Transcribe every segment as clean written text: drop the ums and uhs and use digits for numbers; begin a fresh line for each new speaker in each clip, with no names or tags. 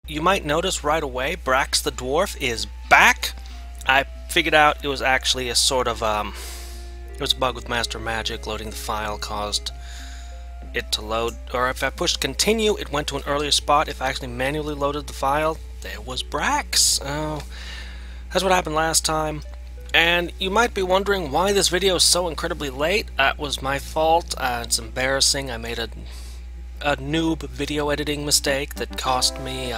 You might notice right away Brax the Dwarf is back. I figured out it was actually a sort of, it was a bug with Master Magic. Loading the file caused it to load, or if I pushed continue, it went to an earlier spot. If I actually manually loaded the file, there was Brax. Oh, that's what happened last time. And you might be wondering why this video is so incredibly late. That was my fault. It's embarrassing. I made a noob video editing mistake that cost me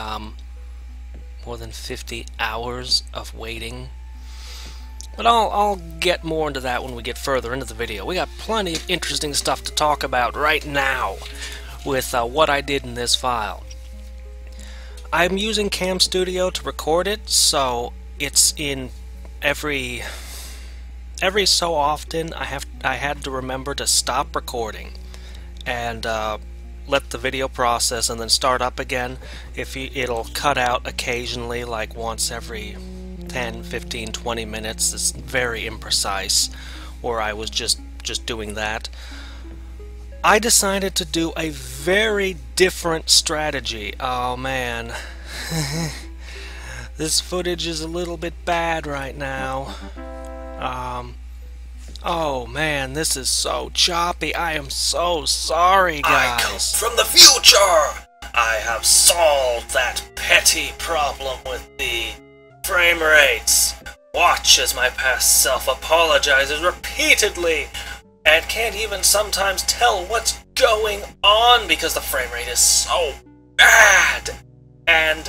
more than 50 hours of waiting. But I'll get more into that when we get further into the video. We got plenty of interesting stuff to talk about right now with what I did in this file. I'm using Cam Studio to record it, so it's in every so often I had to remember to stop recording and let the video process and then start up again. It'll cut out occasionally, like once every 10, 15, 20 minutes. It's very imprecise, or I was just doing that. I decided to do a very different strategy. Oh man. This footage is a little bit bad right now. Oh man, this is so choppy. I am so sorry, guys.
I come from the future! I have solved that petty problem with the frame rates. Watch as my past self apologizes repeatedly and can't even sometimes tell what's going on because the frame rate is so bad. And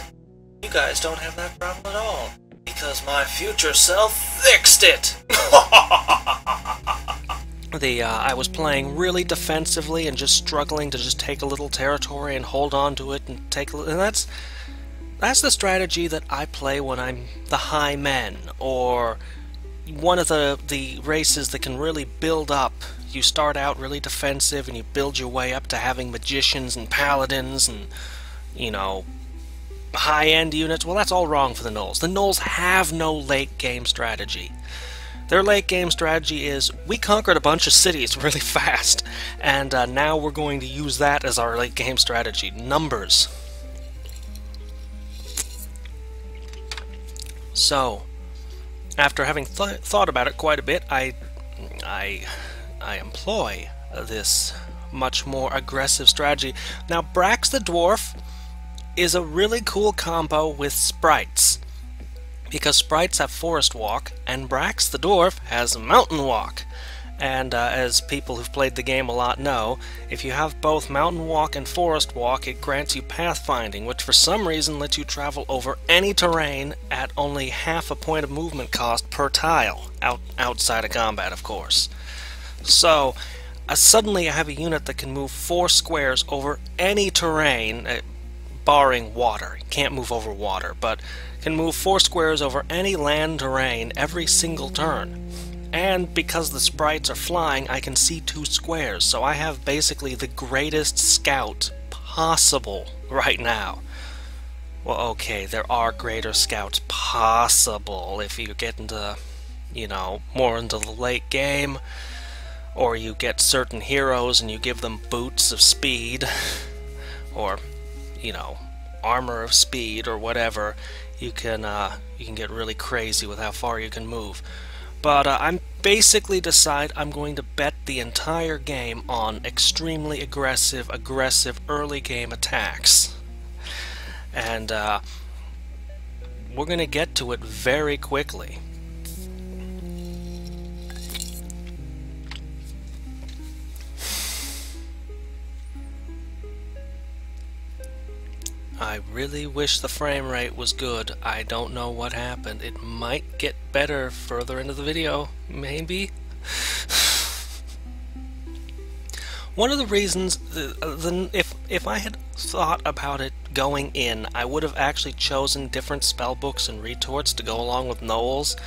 you guys don't have that problem at all because my future self fixed it.
I was playing really defensively and just struggling to just take a little territory and hold on to it and take a little, and that's the strategy that I play when I'm the High Men, or one of the races that can really build up. You start out really defensive and you build your way up to having magicians and paladins and, you know, high-end units. Well, that's all wrong for the Gnolls. The Gnolls have no late-game strategy. Their late-game strategy is, we conquered a bunch of cities really fast, and now we're going to use that as our late-game strategy. Numbers. So, after having thought about it quite a bit, I employ this much more aggressive strategy. Now, Brax the Dwarf is a really cool combo with sprites, because sprites have Forest Walk, and Brax the Dwarf has Mountain Walk. And as people who've played the game a lot know, if you have both Mountain Walk and Forest Walk, it grants you pathfinding, which for some reason lets you travel over any terrain at only half a point of movement cost per tile, outside of combat, of course. So, suddenly I have a unit that can move 4 squares over any terrain, barring water. You can't move over water, but can move 4 squares over any land terrain every single turn. And because the sprites are flying, I can see 2 squares, so I have basically the greatest scout possible right now. Well, okay, there are greater scouts possible if you get into, you know, more into the late game, or you get certain heroes and you give them boots of speed, or, you know, armor of speed or whatever. You can get really crazy with how far you can move. But I'm basically decide I'm going to bet the entire game on extremely aggressive early game attacks. And we're going to get to it very quickly. I really wish the frame rate was good. I don't know what happened. It might get better further into the video, maybe? One of the reasons, if I had thought about it going in, I would have actually chosen different spellbooks and retorts to go along with Gnolls.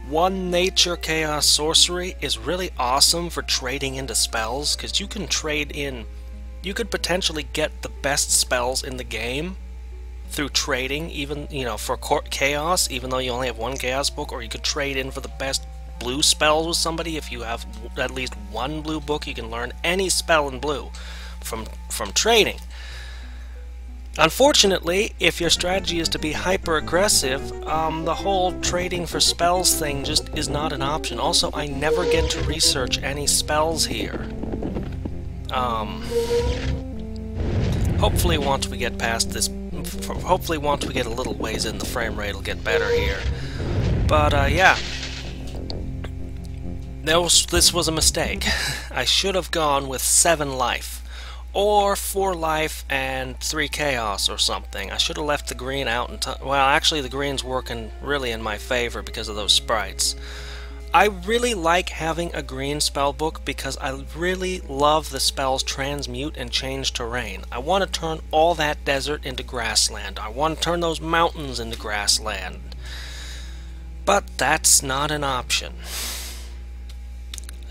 One Nature Chaos Sorcery is really awesome for trading into spells, because you can trade in. You could potentially get the best spells in the game through trading, even, you know, for Chaos, even though you only have one Chaos book, or you could trade in for the best blue spells with somebody. If you have at least one blue book, you can learn any spell in blue from trading. Unfortunately, if your strategy is to be hyper-aggressive, the whole trading for spells thing just is not an option. Also, I never get to research any spells here. Hopefully once we get past this, hopefully once we get a little ways in, the frame rate will get better here. But, yeah. This was a mistake. I should have gone with 7 life. Or 4 life and 3 chaos or something. I should have left the green out and well, actually the green's working really in my favor because of those sprites. I really like having a green spellbook because I really love the spells transmute and change terrain. I want to turn all that desert into grassland. I want to turn those mountains into grassland. But that's not an option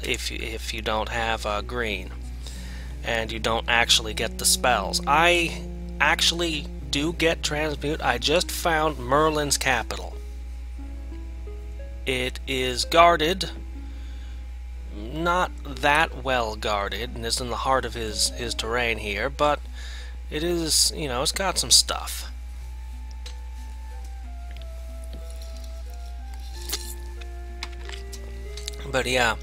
if you don't have green. And you don't actually get the spells. I actually do get transmute. I just found Merlin's capital. It is guarded, not that well guarded, and is in the heart of his terrain here, but it is, you know, it's got some stuff. But yeah,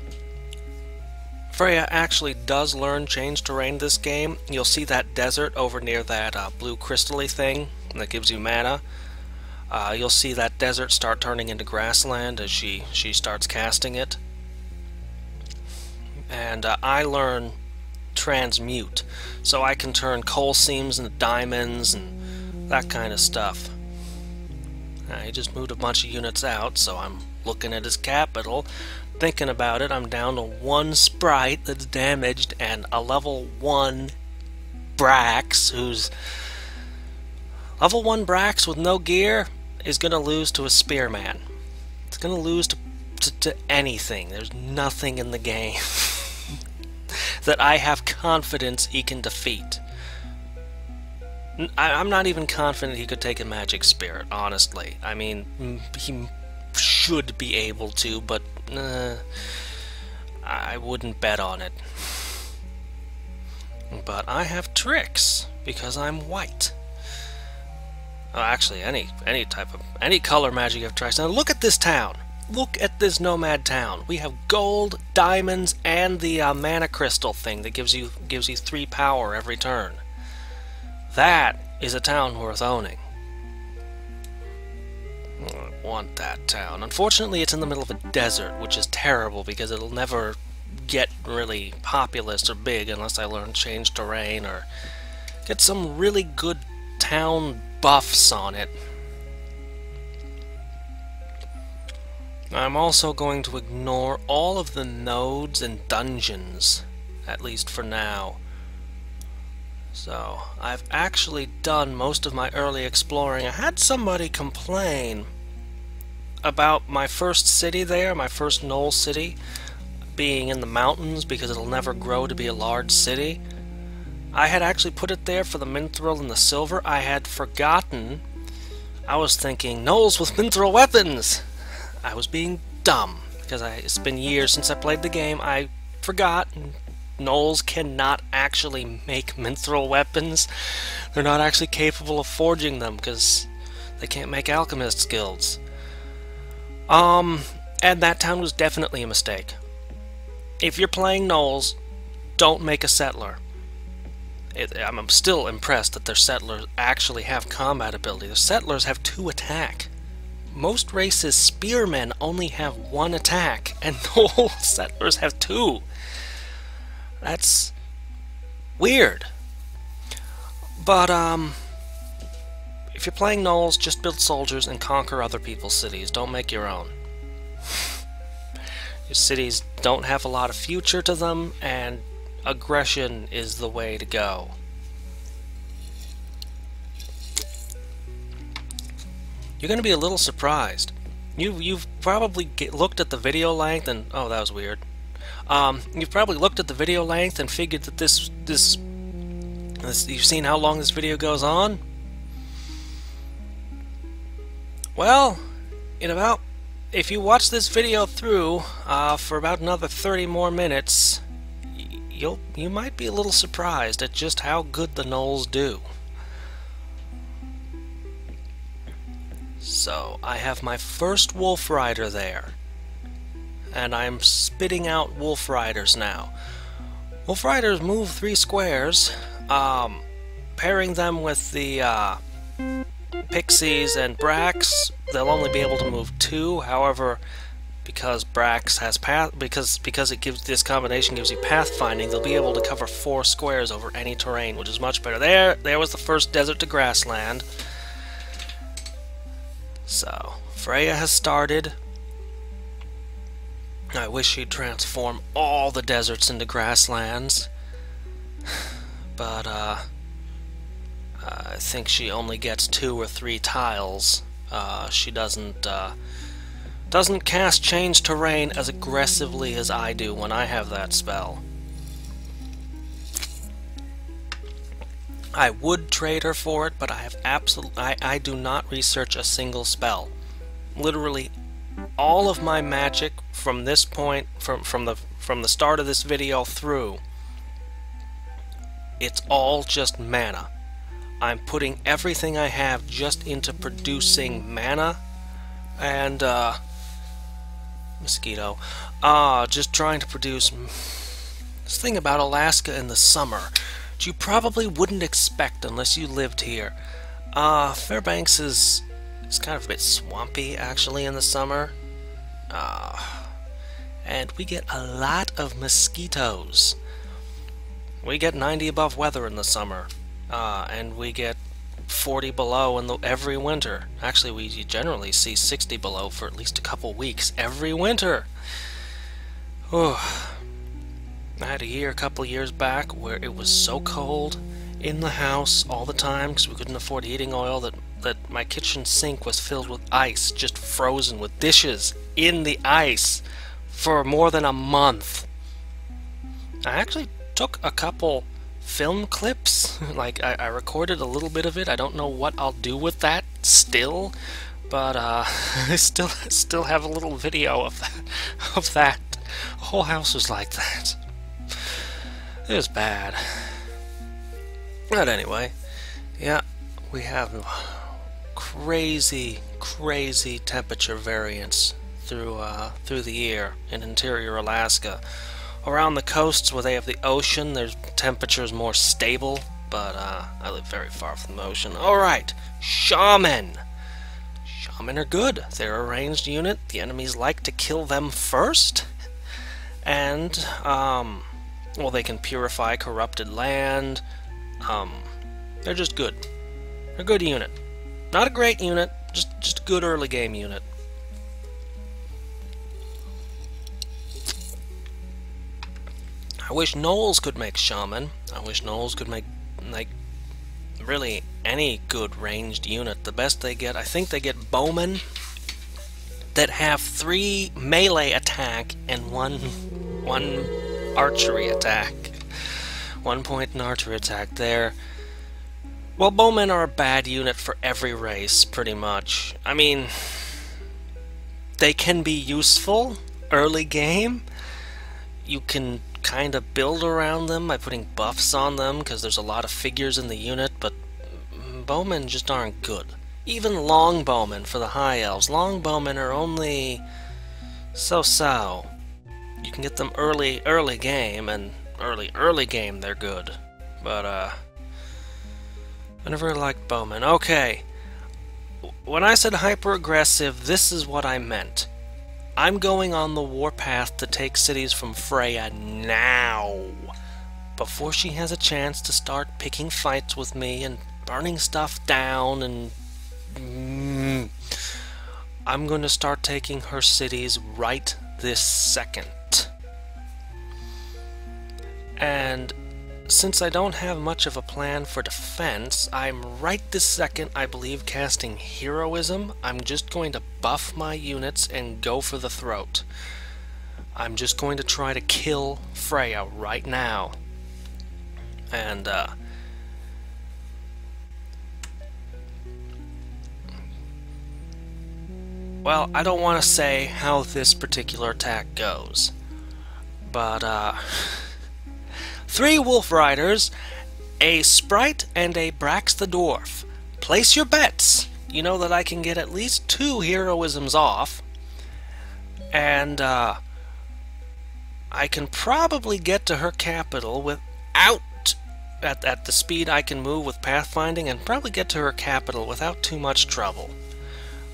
Freya actually does learn change terrain this game. You'll see that desert over near that blue crystal-y thing that gives you mana. You'll see that desert start turning into grassland as she starts casting it. And I learn transmute, so I can turn coal seams into diamonds and that kind of stuff. He just moved a bunch of units out, so I'm looking at his capital. Thinking about it, I'm down to 1 sprite that's damaged and a level 1 Brax who's... Level 1 Brax with no gear is going to lose to a spearman. It's going to lose to anything. There's nothing in the game that I have confidence he can defeat. I'm not even confident he could take a magic spirit, honestly. I mean, he should be able to, but I wouldn't bet on it. But I have tricks because I'm white. Actually, any color magic you have tricks. Now look at this town. Look at this nomad town. We have gold, diamonds, and the mana crystal thing that gives you 3 power every turn. That is a town worth owning. I want that town. Unfortunately, it's in the middle of a desert, which is terrible because it'll never get really populous or big unless I learn change terrain or get some really good town buffs on it. I'm also going to ignore all of the nodes and dungeons, at least for now. So, I've actually done most of my early exploring. I had somebody complain about my first city there, my first Gnoll city, being in the mountains because it'll never grow to be a large city. I had actually put it there for the Mithril and the Silver. I had forgotten. I was thinking, Gnolls with Mithril weapons! I was being dumb, because it's been years since I played the game. I forgot. Gnolls cannot actually make Mithril weapons. They're not actually capable of forging them, because they can't make alchemist guilds. And that town was definitely a mistake. If you're playing Gnolls, don't make a settler. I'm still impressed that their settlers actually have combat ability. The settlers have 2 attack. Most races' spearmen only have 1 attack, and Gnoll settlers have 2. That's weird. But, if you're playing Gnolls, just build soldiers and conquer other people's cities. Don't make your own. Your cities don't have a lot of future to them, and aggression is the way to go. You're going to be a little surprised. You've probably looked at the video length and... Oh, that was weird. You've probably looked at the video length and figured that this you've seen how long this video goes on? Well, if you watch this video through for about another 30 more minutes, you might be a little surprised at just how good the Gnolls do. So I have my first Wolf Rider there. And I'm spitting out Wolf Riders now. Wolf Riders move 3 squares. Pairing them with the Pixies and Brax, they'll only be able to move 2. However, because Brax has because it gives this combination gives you pathfinding, they'll be able to cover 4 squares over any terrain, which is much better. There was the first desert to grassland. So Freya has started. I wish she'd transform all the deserts into grasslands, but I think she only gets 2 or 3 tiles. She doesn't cast change terrain as aggressively as I do when I have that spell. I would trade her for it, but I have I do not research a single spell. Literally all of my magic from this point, from the start of this video through, it's all just mana. I'm putting everything I have just into producing mana and mosquito. Just trying to produce this thing about Alaska in the summer, which you probably wouldn't expect unless you lived here. Fairbanks is kind of a bit swampy actually in the summer. And we get a lot of mosquitoes. We get 90 above weather in the summer, and we get 40 below in every winter. Actually, we generally see 60 below for at least a couple weeks every winter. Oh, I had a couple years back where it was so cold in the house all the time because we couldn't afford heating oil that my kitchen sink was filled with ice, just frozen with dishes in the ice for more than a month. I actually took a couple film clips, like I recorded a little bit of it. I don't know what I'll do with that still, but I still have a little video of that. The whole house was like that. It was bad. But anyway, yeah, we have crazy temperature variance through the year in interior Alaska. Around the coasts where they have the ocean, there's temperatures more stable, but I live very far from the ocean. Alright, Shaman! Shaman are good. They're a ranged unit. The enemies like to kill them first. And, well, they can purify corrupted land. They're just good. They're a good unit. Not a great unit, just a good early game unit. I wish Knowles could make Shaman. I wish Knowles could make, like, really any good ranged unit. The best they get, I think they get bowmen that have 3 melee attack and one archery attack. 1 point in archery attack there. Well, bowmen are a bad unit for every race, pretty much. I mean, they can be useful early game. You can kind of build around them by putting buffs on them because there's a lot of figures in the unit, but bowmen just aren't good. Even longbowmen for the high elves. Longbowmen are only so-so. You can get them early game, and early game they're good. But I never really liked bowmen. Okay, when I said hyper-aggressive, this is what I meant. I'm going on the warpath to take cities from Freya now, before she has a chance to start picking fights with me and burning stuff down, and I'm going to start taking her cities right this second. And since I don't have much of a plan for defense, I'm right this second, I believe, casting Heroism. I'm just going to buff my units and go for the throat. I'm just going to try to kill Freya right now. And, well, I don't want to say how this particular attack goes, but, 3 Wolf Riders, a Sprite, and a Brax the Dwarf. Place your bets. you know that I can get at least 2 heroisms off, and I can probably get to her capital without, at the speed I can move with pathfinding, and probably get to her capital without too much trouble.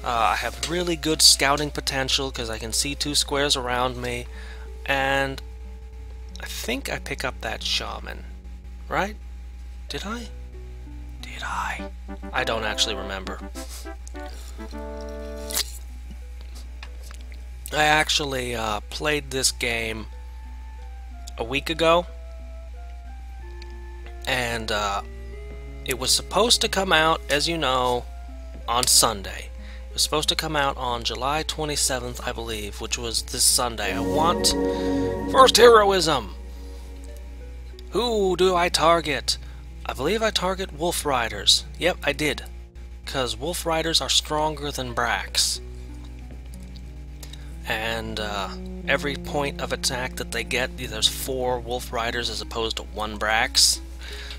I have really good scouting potential because I can see 2 squares around me, and I think I pick up that shaman, right? Did I? Did I? I don't actually remember. I actually played this game a week ago, and it was supposed to come out, as you know, on Sunday. It was supposed to come out on July 27th, I believe, which was this Sunday. I want first heroism! Who do I target? I believe I target Wolf Riders. Yep, I did. Because Wolf Riders are stronger than Brax. And every point of attack that they get, there's 4 Wolf Riders as opposed to 1 Brax.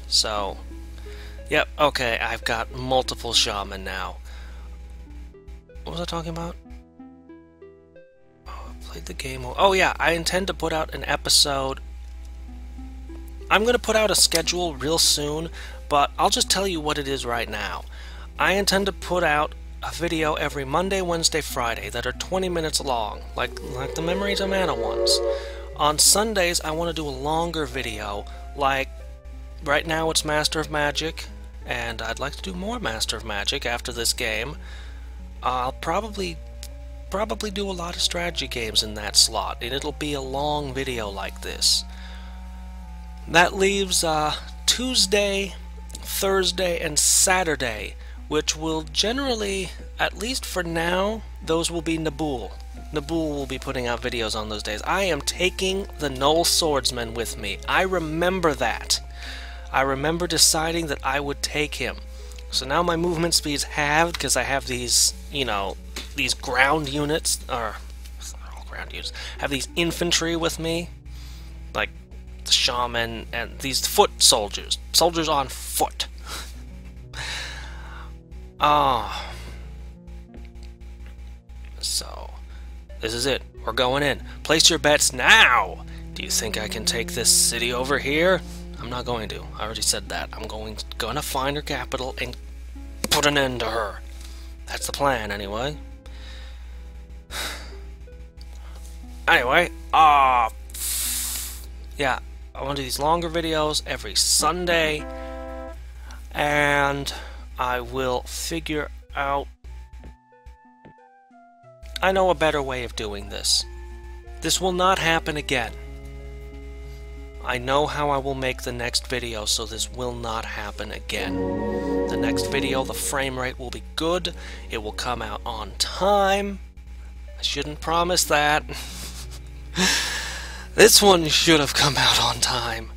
So, yep, okay, I've got multiple Shaman now. What was I talking about? Oh, I played the game. Oh yeah, I intend to put out an episode. I'm going to put out a schedule real soon, but I'll just tell you what it is right now. I intend to put out a video every Monday, Wednesday, Friday that are 20 minutes long, like the Memories of Mana ones. On Sundays, I want to do a longer video, like right now it's Master of Magic, and I'd like to do more Master of Magic after this game. I'll probably do a lot of strategy games in that slot, and it'll be a long video like this. That leaves Tuesday, Thursday, and Saturday, which will generally, at least for now, those will be Nabool. Nabool will be putting out videos on those days. I am taking the Gnoll Swordsman with me. I remember that. I remember deciding that I would take him. So now my movement speed's halved because I have these, you know, these ground units, or not all ground units, have these infantry with me, like the shaman and these foot soldiers, soldiers on foot. So this is it. We're going in. Place your bets now. Do you think I can take this city over here? I'm not going to. I already said that. I'm gonna find her capital and put an end to her. That's the plan, anyway. Anyway, yeah, I want to do these longer videos every Sunday, and I will figure out... I know a better way of doing this. This will not happen again. I know how I will make the next video, so this will not happen again. The next video, the frame rate will be good. It will come out on time. I shouldn't promise that. This one should have come out on time.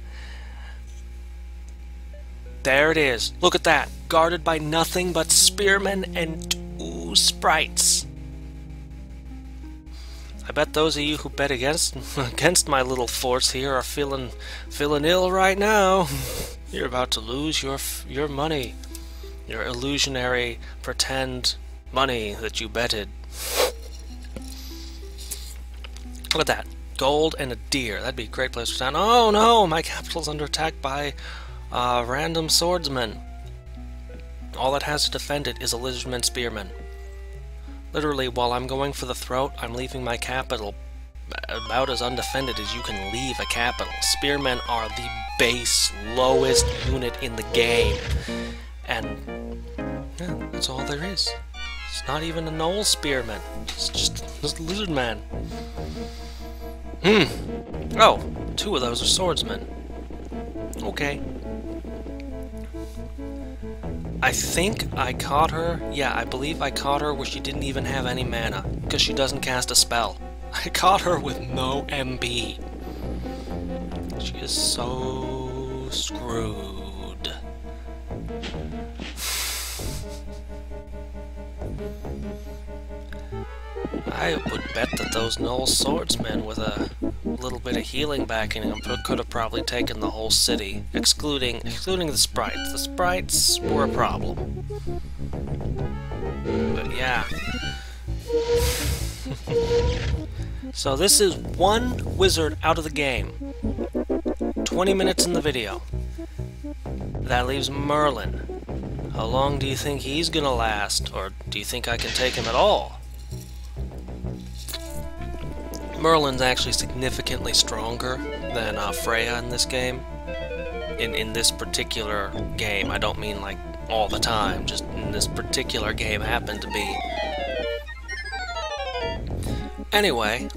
There it is. Look at that. Guarded by nothing but spearmen and 2 sprites. I bet those of you who bet against my little force here are feeling ill right now. You're about to lose your money, your illusionary pretend money that you betted. Look at that, gold and a deer. That'd be a great place for town. Oh no, my capital's under attack by random swordsmen. All that has to defend it is a lizardman spearman. Literally, while I'm going for the throat, I'm leaving my capital about as undefended as you can leave a capital. Spearmen are the base, lowest unit in the game. And, yeah, that's all there is. It's not even a Gnoll spearman. It's just a lizard man. Oh, 2 of those are swordsmen. Okay. I think I caught her. Yeah, I believe I caught her where she didn't even have any mana, because she doesn't cast a spell. I caught her with no MB. She is so screwed. I would bet that those Gnoll swordsmen with a little bit of healing backing them could have probably taken the whole city, excluding the sprites. The sprites were a problem. Yeah. So this is one wizard out of the game. 20 minutes in the video. That leaves Merlin. How long do you think he's gonna last? Or do you think I can take him at all? Merlin's actually significantly stronger than Freya in this game. In this particular game. I don't mean like all the time, just in this particular game happened to be. Anyway,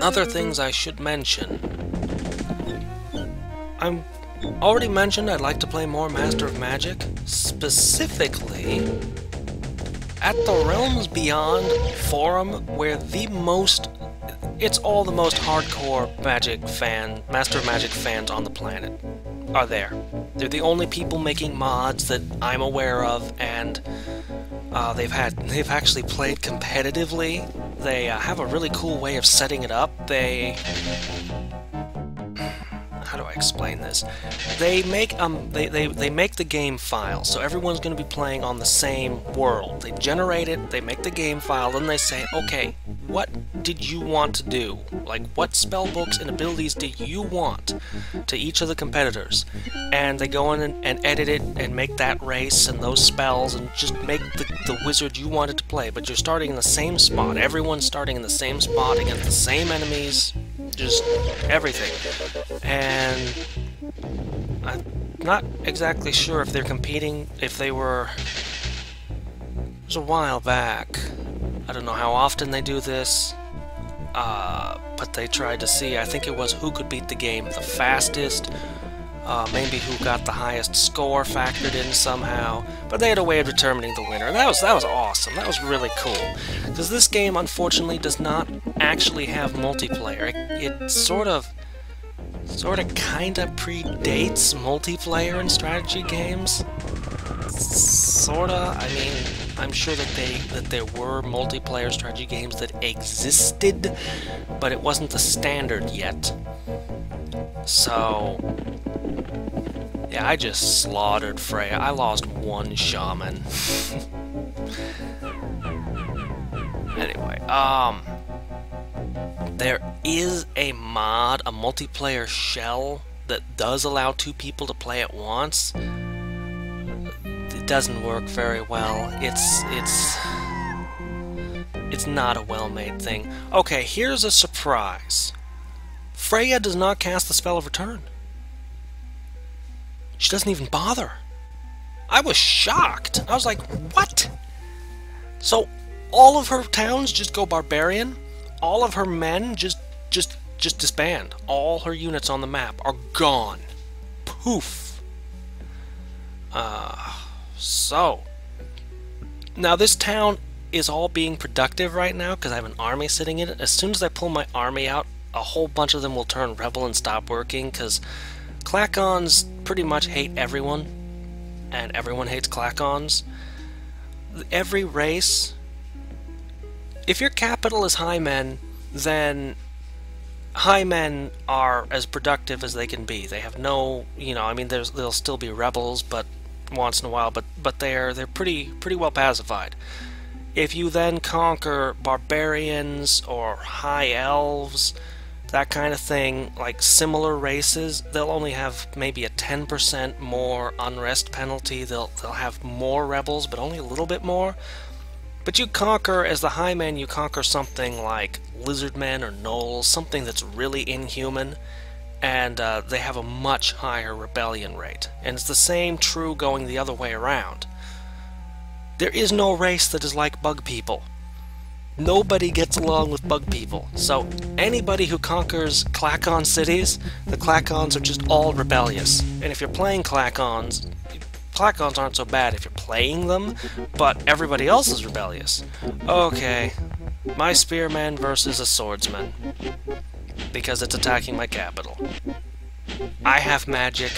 other things I should mention. I'm already mentioned I'd like to play more Master of Magic, specifically at the Realms Beyond forum, where it's all the most hardcore Master of Magic fans on the planet are there. They're the only people making mods that I'm aware of, and they've actually played competitively. They have a really cool way of setting it up. How do I explain this? They make they make the game file, so everyone's going to be playing on the same world. They generate it, they make the game file, then they say, okay, what did you want to do? Like, what spell books and abilities do you want to each of the competitors? And they go in and edit it and make that race and those spells and just make the wizard you wanted to play. But you're starting in the same spot. Everyone's starting in the same spot against the same enemies. Just everything. And I'm not exactly sure if they're competing, if they were... It was a while back. I don't know how often they do this, but they tried to see, I think it was who could beat the game the fastest, maybe who got the highest score factored in somehow, but they had a way of determining the winner. That was awesome. That was really cool. Because this game, unfortunately, does not actually have multiplayer. It sort of kinda predates multiplayer in strategy games. Sorta. I mean, I'm sure that there were multiplayer strategy games that existed, but it wasn't the standard yet. So yeah, I just slaughtered Freya. I lost one shaman. Anyway, there is a mod, a multiplayer shell, that does allow 2 people to play at once. It doesn't work very well. It's not a well-made thing. Okay, here's a surprise. Freya does not cast the spell of return. She doesn't even bother. I was shocked. I was like, what? So all of her towns just go barbarian? All of her men just disband. All her units on the map are gone. Poof. So now this town is all being productive right now because I have an army sitting in it. As soon as I pull my army out, a whole bunch of them will turn rebel and stop working, because Clackons pretty much hate everyone, and everyone hates Clackons. Every race, if your capital is Highmen, then Highmen are as productive as they can be. They have no, I mean, there'll still be rebels, but once in a while, but they're pretty well pacified. If you then conquer barbarians or high elves, that kind of thing, like similar races, they'll only have maybe a 10% more unrest penalty. They'll have more rebels, but only a little bit more. But you conquer, as the Highmen, you conquer something like Lizardmen or Gnolls, something that's really inhuman, and they have a much higher rebellion rate. And it's the same true going the other way around. There is no race that is like bug people. Nobody gets along with bug people. So anybody who conquers Clackon cities, the Clackons are just all rebellious. And if you're playing Clackons aren't so bad if you're playing them, but everybody else is rebellious. Okay, my spearman versus a swordsman, because it's attacking my capital. I have magic,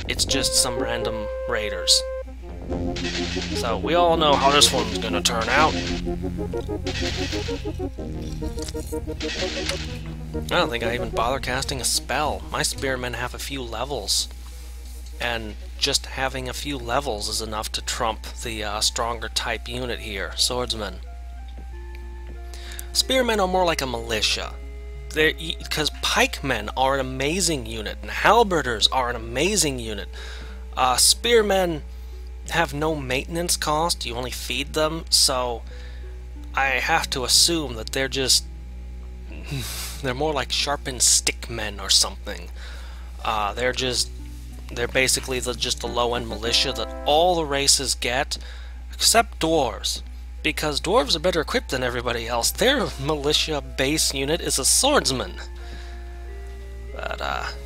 it's just some random raiders. So we all know how this one's gonna turn out. I don't think I even bother casting a spell. My spearmen have a few levels, and just having a few levels is enough to trump the stronger type unit here, swordsman. Spearmen are more like a militia. Because pikemen are an amazing unit, and halberders are an amazing unit. Spearmen have no maintenance cost, you only feed them, so I have to assume that they're just... they're more like sharpened stick men or something. They're basically just the low-end militia that all the races get, except dwarves. Because dwarves are better equipped than everybody else. Their militia base unit is a swordsman. But,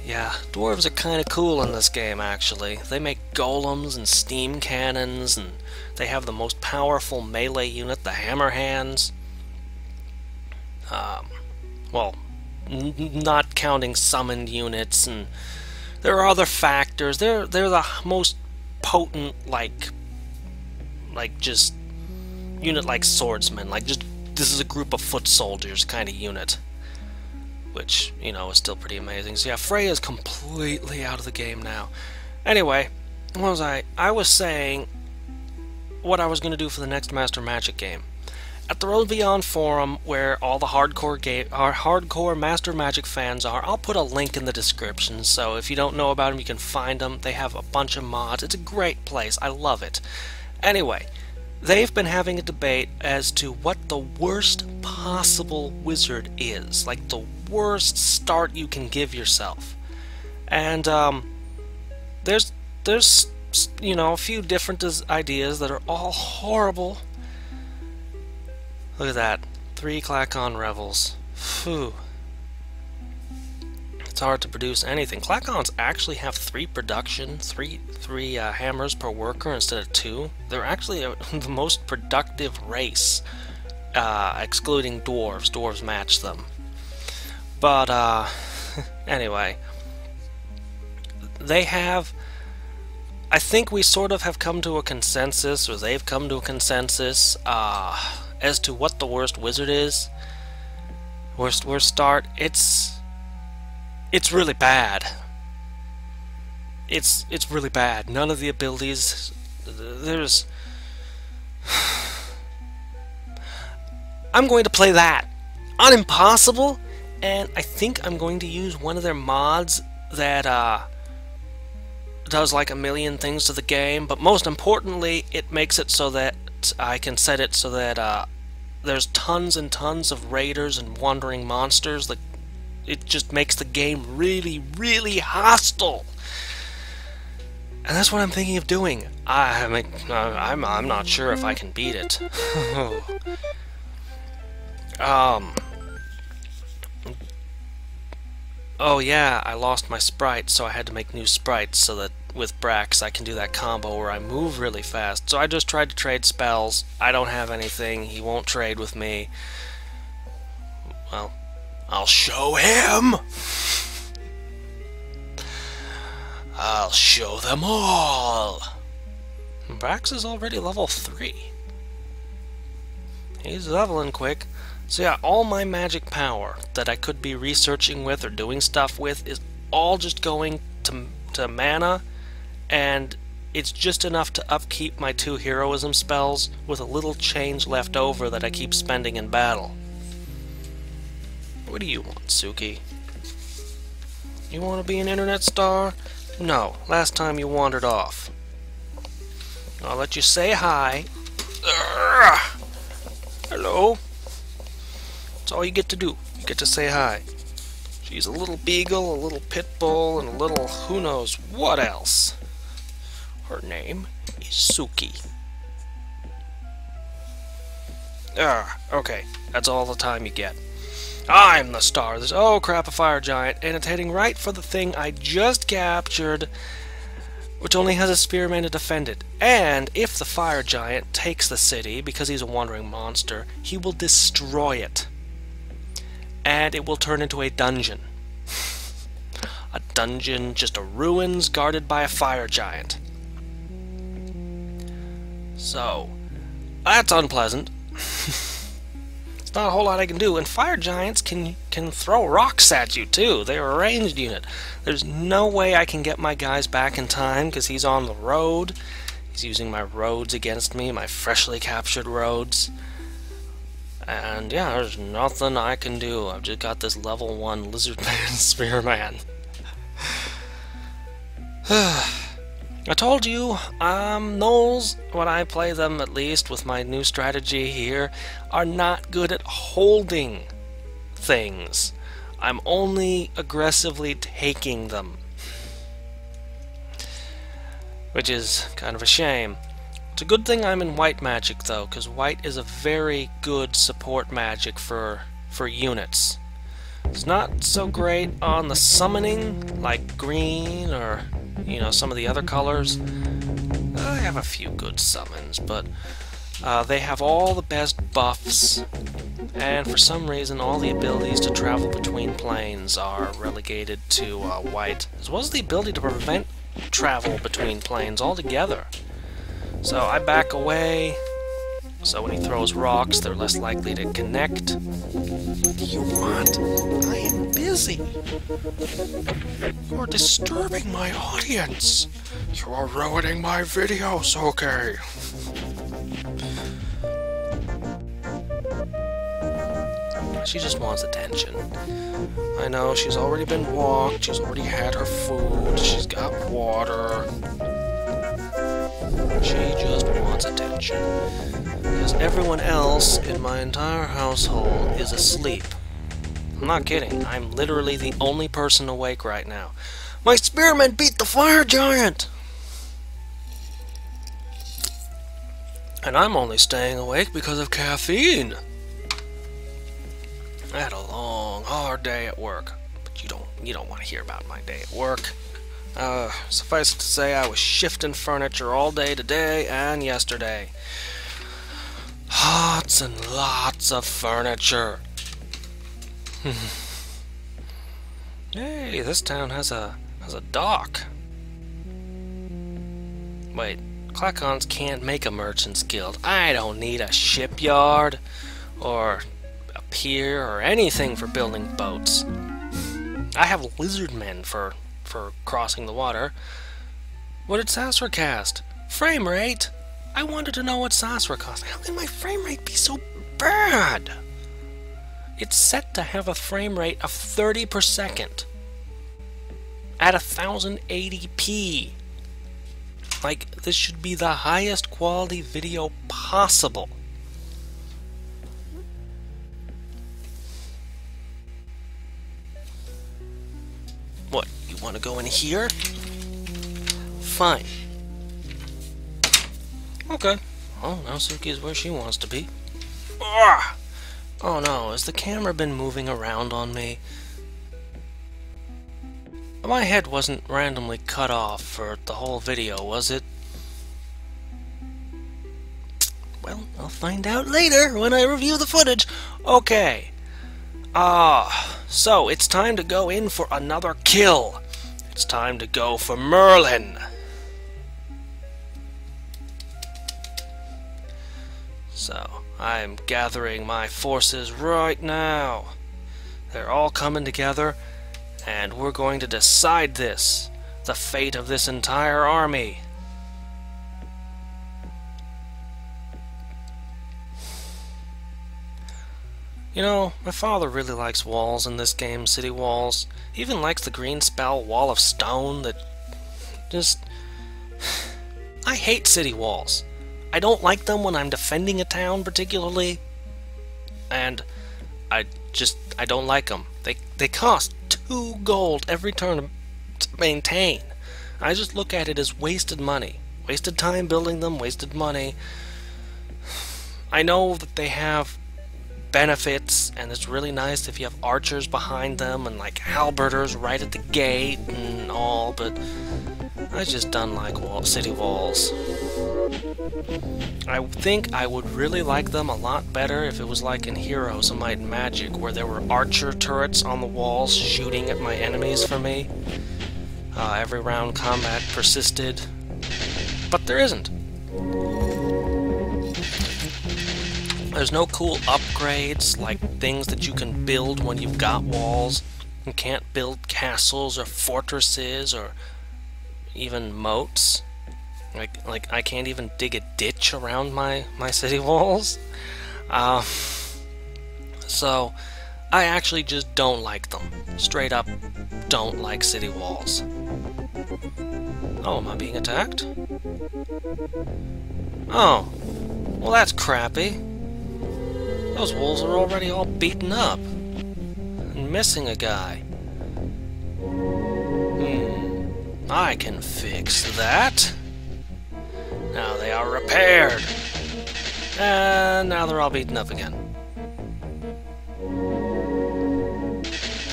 yeah, dwarves are kind of cool in this game, actually. They make golems and steam cannons, and they have the most powerful melee unit, the hammerhands. Well, not counting summoned units, and there are other factors. They're the most potent, like just unit like swordsmen, like just this is a group of foot soldiers kind of unit, which, you know, is still pretty amazing. So yeah, Freya's completely out of the game now. Anyway, what was I? I was saying what I was going to do for the next Master Magic game. At the Road Beyond forum, where all the hardcore Master Magic fans are, I'll put a link in the description, so if you don't know about them, you can find them. They have a bunch of mods. It's a great place. I love it. Anyway, they've been having a debate as to what the worst possible wizard is, like the worst start you can give yourself. And there's you know, a few different ideas that are all horrible. Look at that, 3 Klakon Revels. Phew. It's hard to produce anything. Klakons actually have 3 production, three hammers per worker instead of 2. They're actually the most productive race, excluding dwarves. Dwarves match them. But, anyway. They have... I think we sort of have come to a consensus, or they've come to a consensus, as to what the worst wizard is. Worst start. It's really bad. It's really bad. None of the abilities. There's. I'm going to play that on Impossible, and I think I'm going to use one of their mods that does like a million things to the game. But most importantly, it makes it so that I can set it so that there's tons and tons of raiders and wandering monsters. Like, it just makes the game really, really hostile. And that's what I'm thinking of doing. I'm not sure if I can beat it. Oh yeah, I lost my sprites, so I had to make new sprites so that with Brax I can do that combo where I move really fast. So I just tried to trade spells. I don't have anything. He won't trade with me. Well, I'll show him! I'll show them all! Brax is already level 3. He's leveling quick. So yeah, all my magic power that I could be researching with or doing stuff with is all just going to mana, and it's just enough to upkeep my 2 heroism spells with a little change left over that I keep spending in battle. What do you want, Suki? You want to be an internet star? No, last time you wandered off. I'll let you say hi. Hello. That's all you get to do. You get to say hi. She's a little beagle, a little pit bull, and a little who knows what else. Her name is Suki. Okay. That's all the time you get. I'm the star. There's, oh crap, a fire giant, and it's heading right for the thing I just captured, which only has a spearman to defend it. And if the fire giant takes the city, because he's a wandering monster, he will destroy it. And it will turn into a dungeon. A dungeon, just a ruins guarded by a fire giant. So, that's unpleasant. It's not a whole lot I can do. And fire giants can throw rocks at you too. They're a ranged unit. There's no way I can get my guys back in time because he's on the road. He's using my roads against me, my freshly captured roads. And yeah, there's nothing I can do. I've just got this level 1 Lizardman Spearman. I told you, Gnolls, when I play them at least with my new strategy here, are not good at holding things. I'm only aggressively taking them. Which is kind of a shame. It's a good thing I'm in white magic though, because white is a very good support magic for units. It's not so great on the summoning, like green or, you know, some of the other colors. I have a few good summons, but they have all the best buffs, and for some reason all the abilities to travel between planes are relegated to white, as well as the ability to prevent travel between planes altogether. So I back away, so when he throws rocks they're less likely to connect. What do you want? I am busy. You're disturbing my audience. You are ruining my videos, okay? She just wants attention. I know, she's already been walked, she's already had her food, she's got water. She just wants attention. Because everyone else in my entire household is asleep. I'm not kidding, I'm literally the only person awake right now. My spearmen beat the fire giant! And I'm only staying awake because of caffeine. I had a long, hard day at work, but you don't want to hear about my day at work. Suffice it to say, I was shifting furniture all day today and yesterday. Lots and lots of furniture. Hey, this town has a dock. Wait, Clacons can't make a merchant's guild. I don't need a shipyard or a pier or anything for building boats. I have lizardmen for crossing the water. What did Sasra cast? Frame rate? I wanted to know what Sasra cost. How can my frame rate be so bad? It's set to have a frame rate of 30 per second at 1080p. Like, this should be the highest quality video possible. What, you want to go in here? Fine. Okay. Oh, now Suki is where she wants to be. Ugh! Oh no, has the camera been moving around on me? My head wasn't randomly cut off for the whole video, was it? Well, I'll find out later when I review the footage. Okay. So it's time to go in for another kill. It's time to go for Merlin. So, I'm gathering my forces right now. They're all coming together, and we're going to decide this, the fate of this entire army. You know, my father really likes walls in this game, city walls. He even likes the green spell wall of stone that just... I hate city walls. I don't like them when I'm defending a town particularly, and I don't like them. They cost 2 gold every turn to maintain. I just look at it as wasted money. Wasted time building them, wasted money. I know that they have benefits, and it's really nice if you have archers behind them and like halberders right at the gate and all, but I just don't like city walls. I think I would really like them a lot better if it was like in Heroes of Might and Magic, where there were archer turrets on the walls shooting at my enemies for me. Every round combat persisted, but there isn't. There's no cool upgrades, like things that you can build when you've got walls. You can't build castles or fortresses or even moats. Like I can't even dig a ditch around my city walls. So I actually just don't like them. Straight up don't like city walls. Oh, am I being attacked? Oh, well that's crappy. Those wolves are already all beaten up and missing a guy. I can fix that. Now they are repaired. And now they're all beaten up again.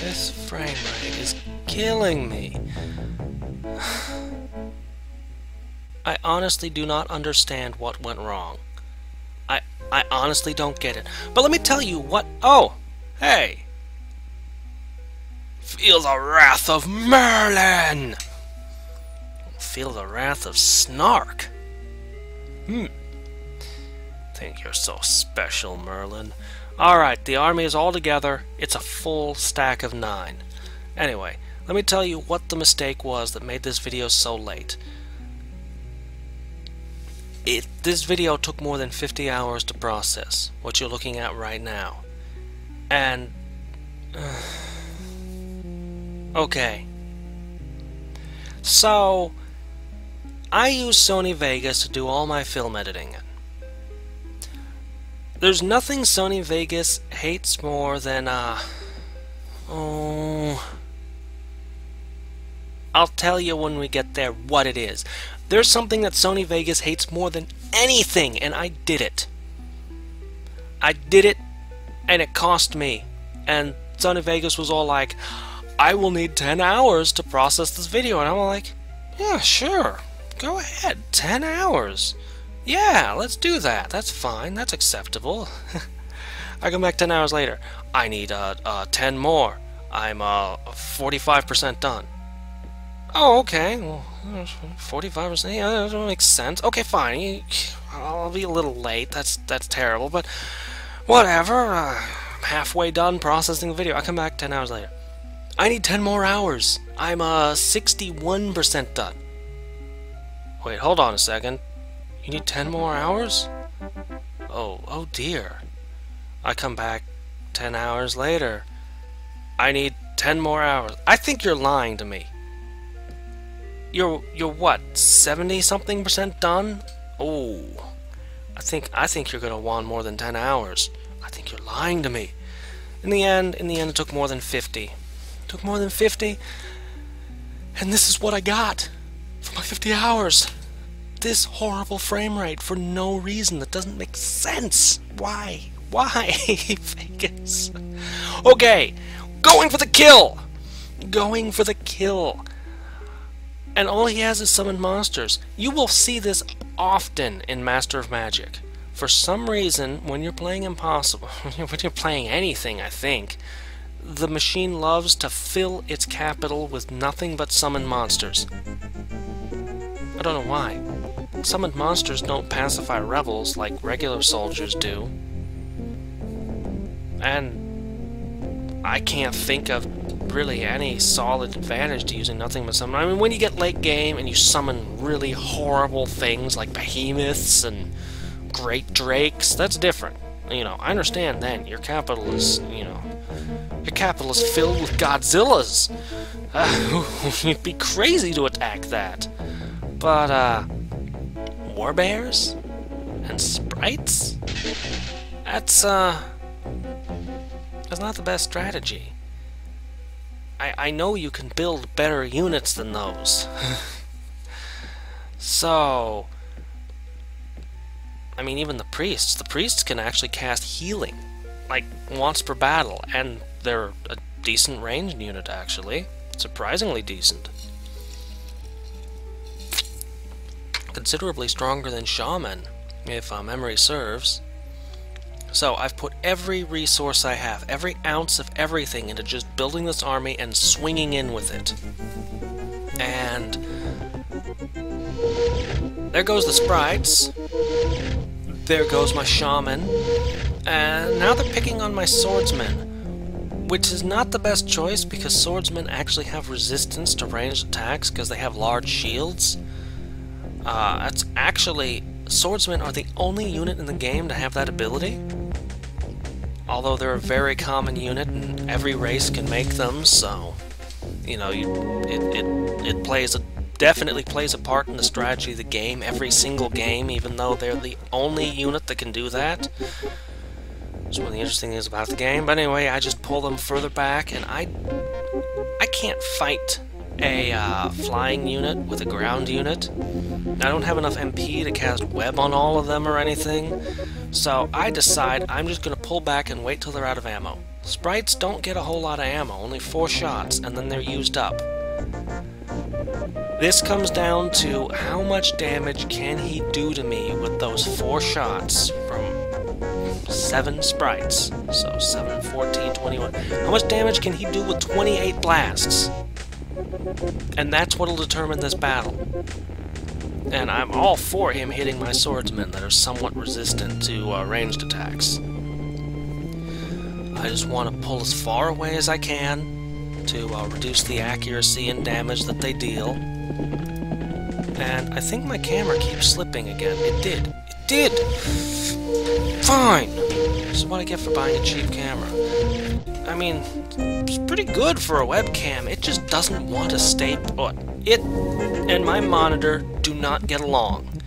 This frame rate is killing me. I honestly do not understand what went wrong. I honestly don't get it. But let me tell you what... Oh! Hey! Feel the wrath of Merlin! Feel the wrath of Snark. Think you're so special, Merlin. Alright, the army is all together. It's a full stack of 9. Anyway, let me tell you what the mistake was that made this video so late. This video took more than 50 hours to process, what you're looking at right now. And... okay. So, I use Sony Vegas to do all my film editing in. There's nothing Sony Vegas hates more than, oh... I'll tell you when we get there what it is. There's something that Sony Vegas hates more than anything, and I did it. I did it, and it cost me. And Sony Vegas was all like, I will need 10 hours to process this video. And I'm like, yeah, sure. Go ahead. 10 hours. Yeah, let's do that. That's fine. That's acceptable. I come back 10 hours later. I need 10 more. I'm 45% done. Oh, okay. Well, 45%. Yeah, that makes sense. Okay, fine. I'll be a little late. That's terrible, but whatever. I'm halfway done processing the video. I come back 10 hours later. I need 10 more hours. I'm 61% done. Wait, hold on a second. You need 10 more hours? Oh dear. I come back 10 hours later. I need 10 more hours. I think you're lying to me. You're what, 70-something% done? Oh, I think you're gonna want more than 10 hours. I think you're lying to me. In the end, it took more than 50. It took more than 50, and this is what I got for my 50 hours. This horrible frame rate for no reason that doesn't make sense. Why? Why, Vegas? Okay, going for the kill. Going for the kill. And all he has is summon monsters. You will see this often in Master of Magic. For some reason, when you're playing Impossible, when you're playing anything, I think, the machine loves to fill its capital with nothing but summoned monsters. I don't know why. Summoned monsters don't pacify rebels like regular soldiers do. And I can't think of really any solid advantage to using nothing but summon. I mean, when you get late game and you summon really horrible things like behemoths and great drakes, that's different. You know, I understand then. Your capital is, your capital is filled with Godzillas. You'd be crazy to attack that. But, warbears? And sprites? That's not the best strategy. I know you can build better units than those. So, I mean, even the priests can actually cast healing, like once per battle, and they're a decent ranged unit, actually. Surprisingly decent. Considerably stronger than Shaman, if memory serves. So I've put every resource I have, every ounce of everything into just building this army and swinging in with it. And there goes the sprites. There goes my shaman. And now they're picking on my swordsman, which is not the best choice because swordsmen actually have resistance to ranged attacks because they have large shields. That's actually... Swordsmen are the only unit in the game to have that ability. Although they're a very common unit and every race can make them, so... You know, it definitely plays a part in the strategy of the game, every single game, even though they're the only unit that can do that. That's one of the interesting things about the game. But anyway, I just pull them further back, and I can't fight a flying unit with a ground unit. I don't have enough MP to cast web on all of them or anything, so I decide I'm just going to pull back and wait till they're out of ammo. Sprites don't get a whole lot of ammo, only 4 shots, and then they're used up. This comes down to how much damage can he do to me with those 4 shots from 7 sprites. So 7, 14, 21. How much damage can he do with 28 blasts? And that's what'll determine this battle. And I'm all for him hitting my swordsmen that are somewhat resistant to ranged attacks. I just want to pull as far away as I can to reduce the accuracy and damage that they deal. And I think my camera keeps slipping again. It did. It did! Fine! This is what I get for buying a cheap camera. I mean, it's pretty good for a webcam. It just doesn't want to stay put. It and my monitor do not get along.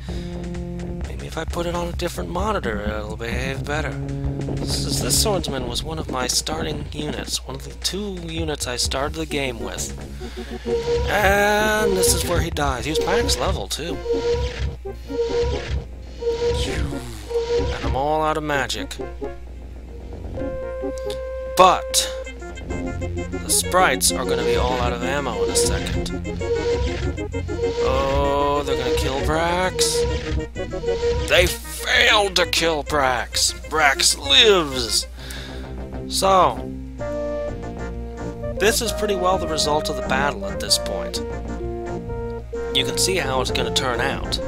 Maybe if I put it on a different monitor, it'll behave better. This swordsman was one of my starting units, one of the 2 units I started the game with. And this is where he dies. He was max level, too. And I'm all out of magic. But the sprites are going to be all out of ammo in a second. Oh, they're going to kill Brax. They failed to kill Brax. Brax lives. So, this is pretty well the result of the battle at this point. You can see how it's going to turn out.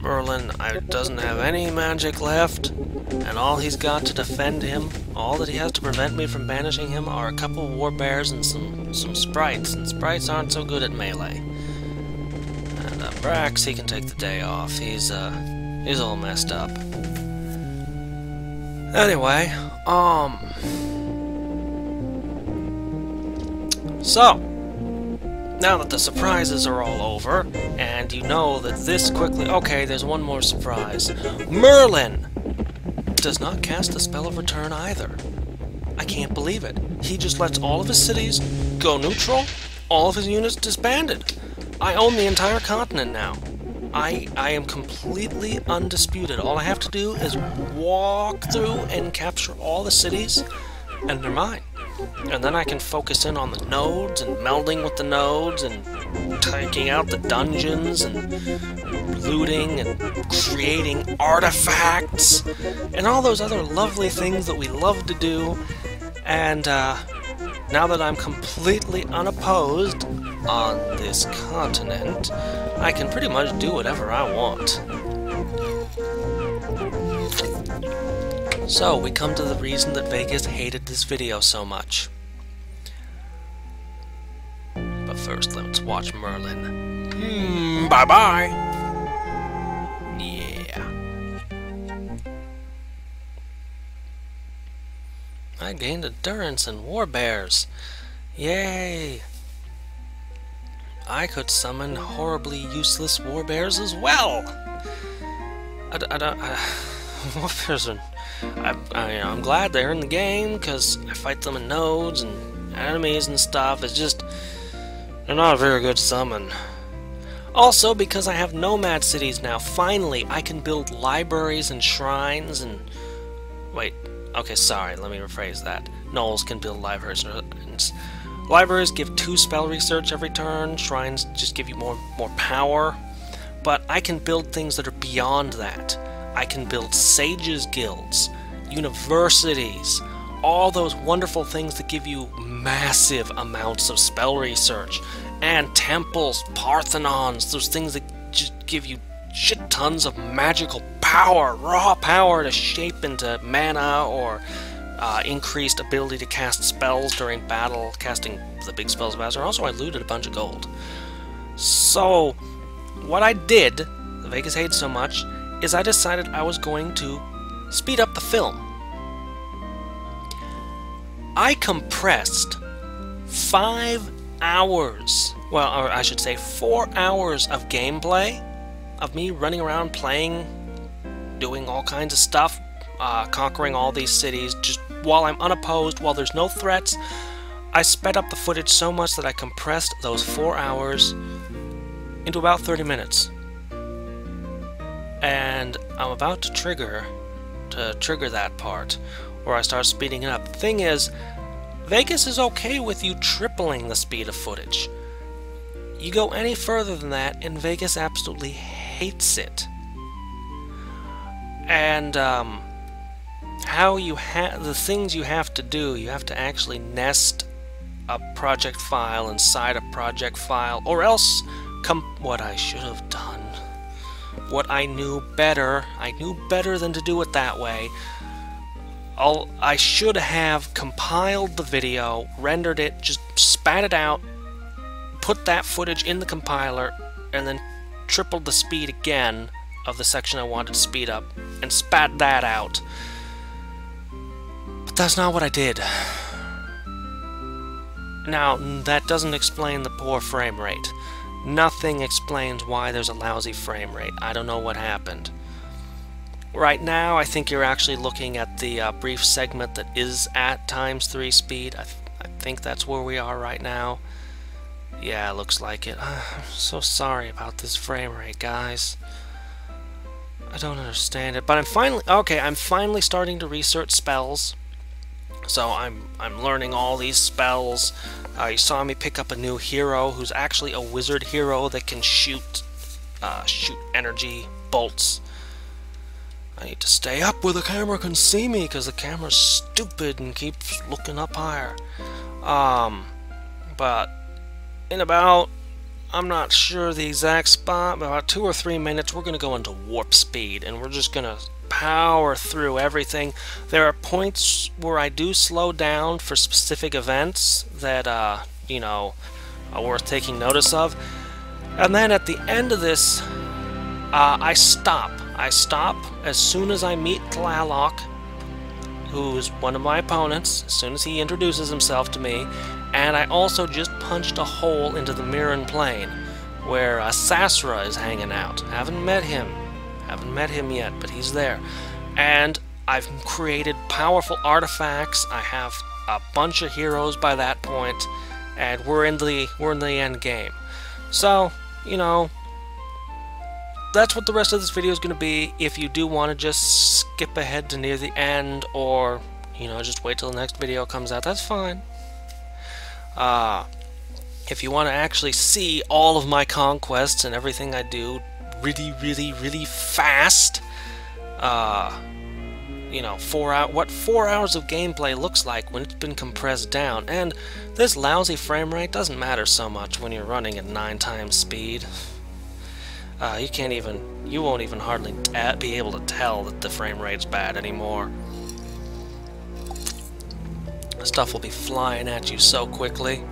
Merlin doesn't have any magic left, and all he's got to defend him, all that he has to prevent me from banishing him are a couple of war bears and some sprites, and sprites aren't so good at melee. And Brax, he can take the day off. He's all messed up. Anyway, so now that the surprises are all over, and you know that this quickly... Okay, there's one more surprise. Merlin does not cast the spell of return either. I can't believe it. He just lets all of his cities go neutral, all of his units disbanded. I own the entire continent now. I am completely undisputed. All I have to do is walk through and capture all the cities, and they're mine. And then I can focus in on the nodes and melding with the nodes and taking out the dungeons and looting and creating artifacts and all those other lovely things that we love to do. And now that I'm completely unopposed on this continent, I can pretty much do whatever I want. So, we come to the reason that Vegas hated this video so much. But first, let's watch Merlin. Bye-bye! Yeah. I gained endurance and war bears. Yay! I could summon horribly useless war bears as well! War bears are... I'm glad they're in the game, because I fight them in nodes and enemies and stuff. It's just... they're not a very good summon. Also, because I have nomad cities now, finally I can build libraries and shrines and... Wait, okay, sorry, let me rephrase that. Gnolls can build libraries and... Libraries give 2 spell research every turn, shrines just give you more power. But I can build things that are beyond that. I can build sages guilds, universities, all those wonderful things that give you massive amounts of spell research, and temples, parthenons, those things that just give you shit tons of magical power, raw power to shape into mana or increased ability to cast spells during battle, casting the big spells of Azure. Also, I looted a bunch of gold. So, what I did, the Vegas hates so much, is I decided I was going to speed up the film. I compressed 5 hours, well, or I should say 4 hours of gameplay, of me running around playing, doing all kinds of stuff, conquering all these cities, just while I'm unopposed, while there's no threats. I sped up the footage so much that I compressed those 4 hours into about 30 minutes. And I'm about to trigger that part, where I start speeding it up. The thing is, Vegas is okay with you tripling the speed of footage. You go any further than that, and Vegas absolutely hates it. And the things you have to do, you have to actually nest a project file inside a project file, or else what I should have done, what I knew better than to do it that way. I should have compiled the video, rendered it, just spat it out, put that footage in the compiler, and then tripled the speed again of the section I wanted to speed up, and spat that out. But that's not what I did. Now, that doesn't explain the poor frame rate. Nothing explains why there's a lousy frame rate. I don't know what happened. Right now, I think you're actually looking at the brief segment that is at ×3 speed. I think that's where we are right now. Yeah, looks like it. I'm so sorry about this frame rate, guys. I don't understand it, but I'm finally starting to research spells. So I'm learning all these spells. You saw me pick up a new hero who's actually a wizard hero that can shoot energy bolts. I need to stay up where the camera can see me, because the camera's stupid and keeps looking up higher. But in about, I'm not sure the exact spot, but about 2 or 3 minutes, we're going to go into warp speed, and we're just going to power through everything. There are points where I do slow down for specific events that, you know, are worth taking notice of. And then at the end of this, I stop. I stop as soon as I meet Tlaloc, who's one of my opponents, as soon as he introduces himself to me, and I also just punched a hole into the Mirren Plain, where Sasra is hanging out. Haven't met him yet, but he's there. And I've created powerful artifacts. I have a bunch of heroes by that point, and we're in the end game. So, you know, that's what the rest of this video is going to be. If you do want to just skip ahead to near the end, or, you know, just wait till the next video comes out, that's fine. If you want to actually see all of my conquests and everything I do really fast, you know, 4 hours of gameplay looks like when it's been compressed down. And this lousy frame rate doesn't matter so much when you're running at 9 times speed. You won't even hardly be able to tell that the frame rate's bad anymore. Stuff will be flying at you so quickly.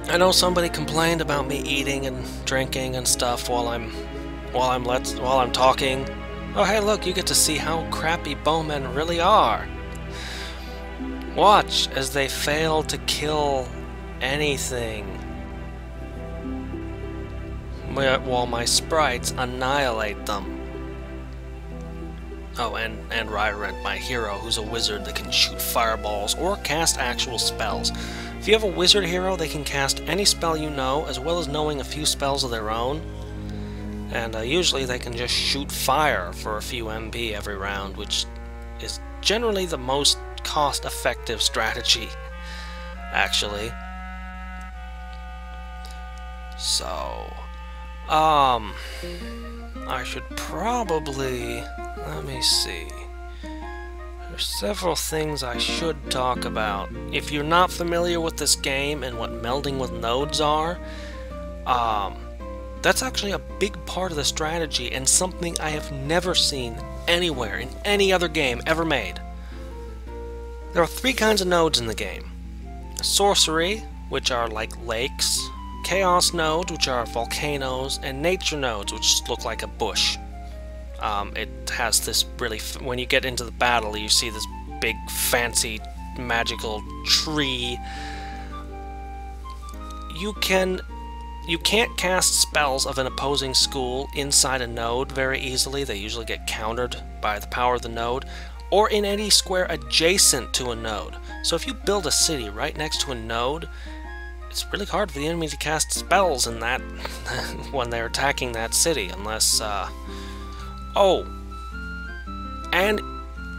I know somebody complained about me eating and drinking and stuff while I'm talking. Oh hey, look, you get to see how crappy bowmen really are. Watch as they fail to kill anything, while my sprites annihilate them. Oh, and Ryrant, my hero, who's a wizard that can shoot fireballs or cast actual spells. If you have a wizard hero, they can cast any spell you know, as well as knowing a few spells of their own. And usually they can just shoot fire for a few MP every round, which is generally the most cost-effective strategy, actually. So, I should probably, let me see, There's several things I should talk about. If you're not familiar with this game and what melding with nodes are, that's actually a big part of the strategy and something I have never seen anywhere in any other game ever made. There are 3 kinds of nodes in the game. Sorcery, which are like lakes, chaos nodes, which are volcanoes, and nature nodes, which look like a bush. It has this really, when you get into the battle, you see this big, fancy, magical tree. You can't cast spells of an opposing school inside a node very easily. They usually get countered by the power of the node, or in any square adjacent to a node. So if you build a city right next to a node, it's really hard for the enemy to cast spells in that when they're attacking that city, unless oh, and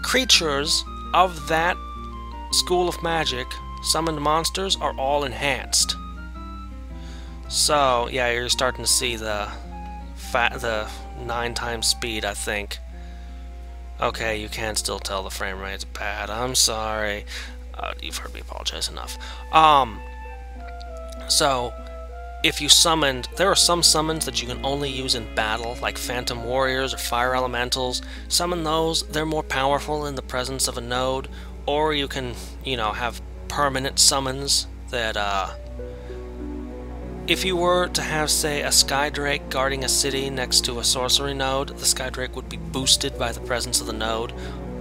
creatures of that school of magic, summoned monsters, are all enhanced. So yeah, you're starting to see the 9 times speed, I think. Okay, you can still tell the frame rate's bad. I'm sorry. You've heard me apologize enough. So, if you summoned... There are some summons that you can only use in battle, like Phantom Warriors or Fire Elementals. Summon those, they're more powerful in the presence of a node. Or you can, you know, have permanent summons that, if you were to have, say, a Skydrake guarding a city next to a sorcery node, the Skydrake would be boosted by the presence of the node.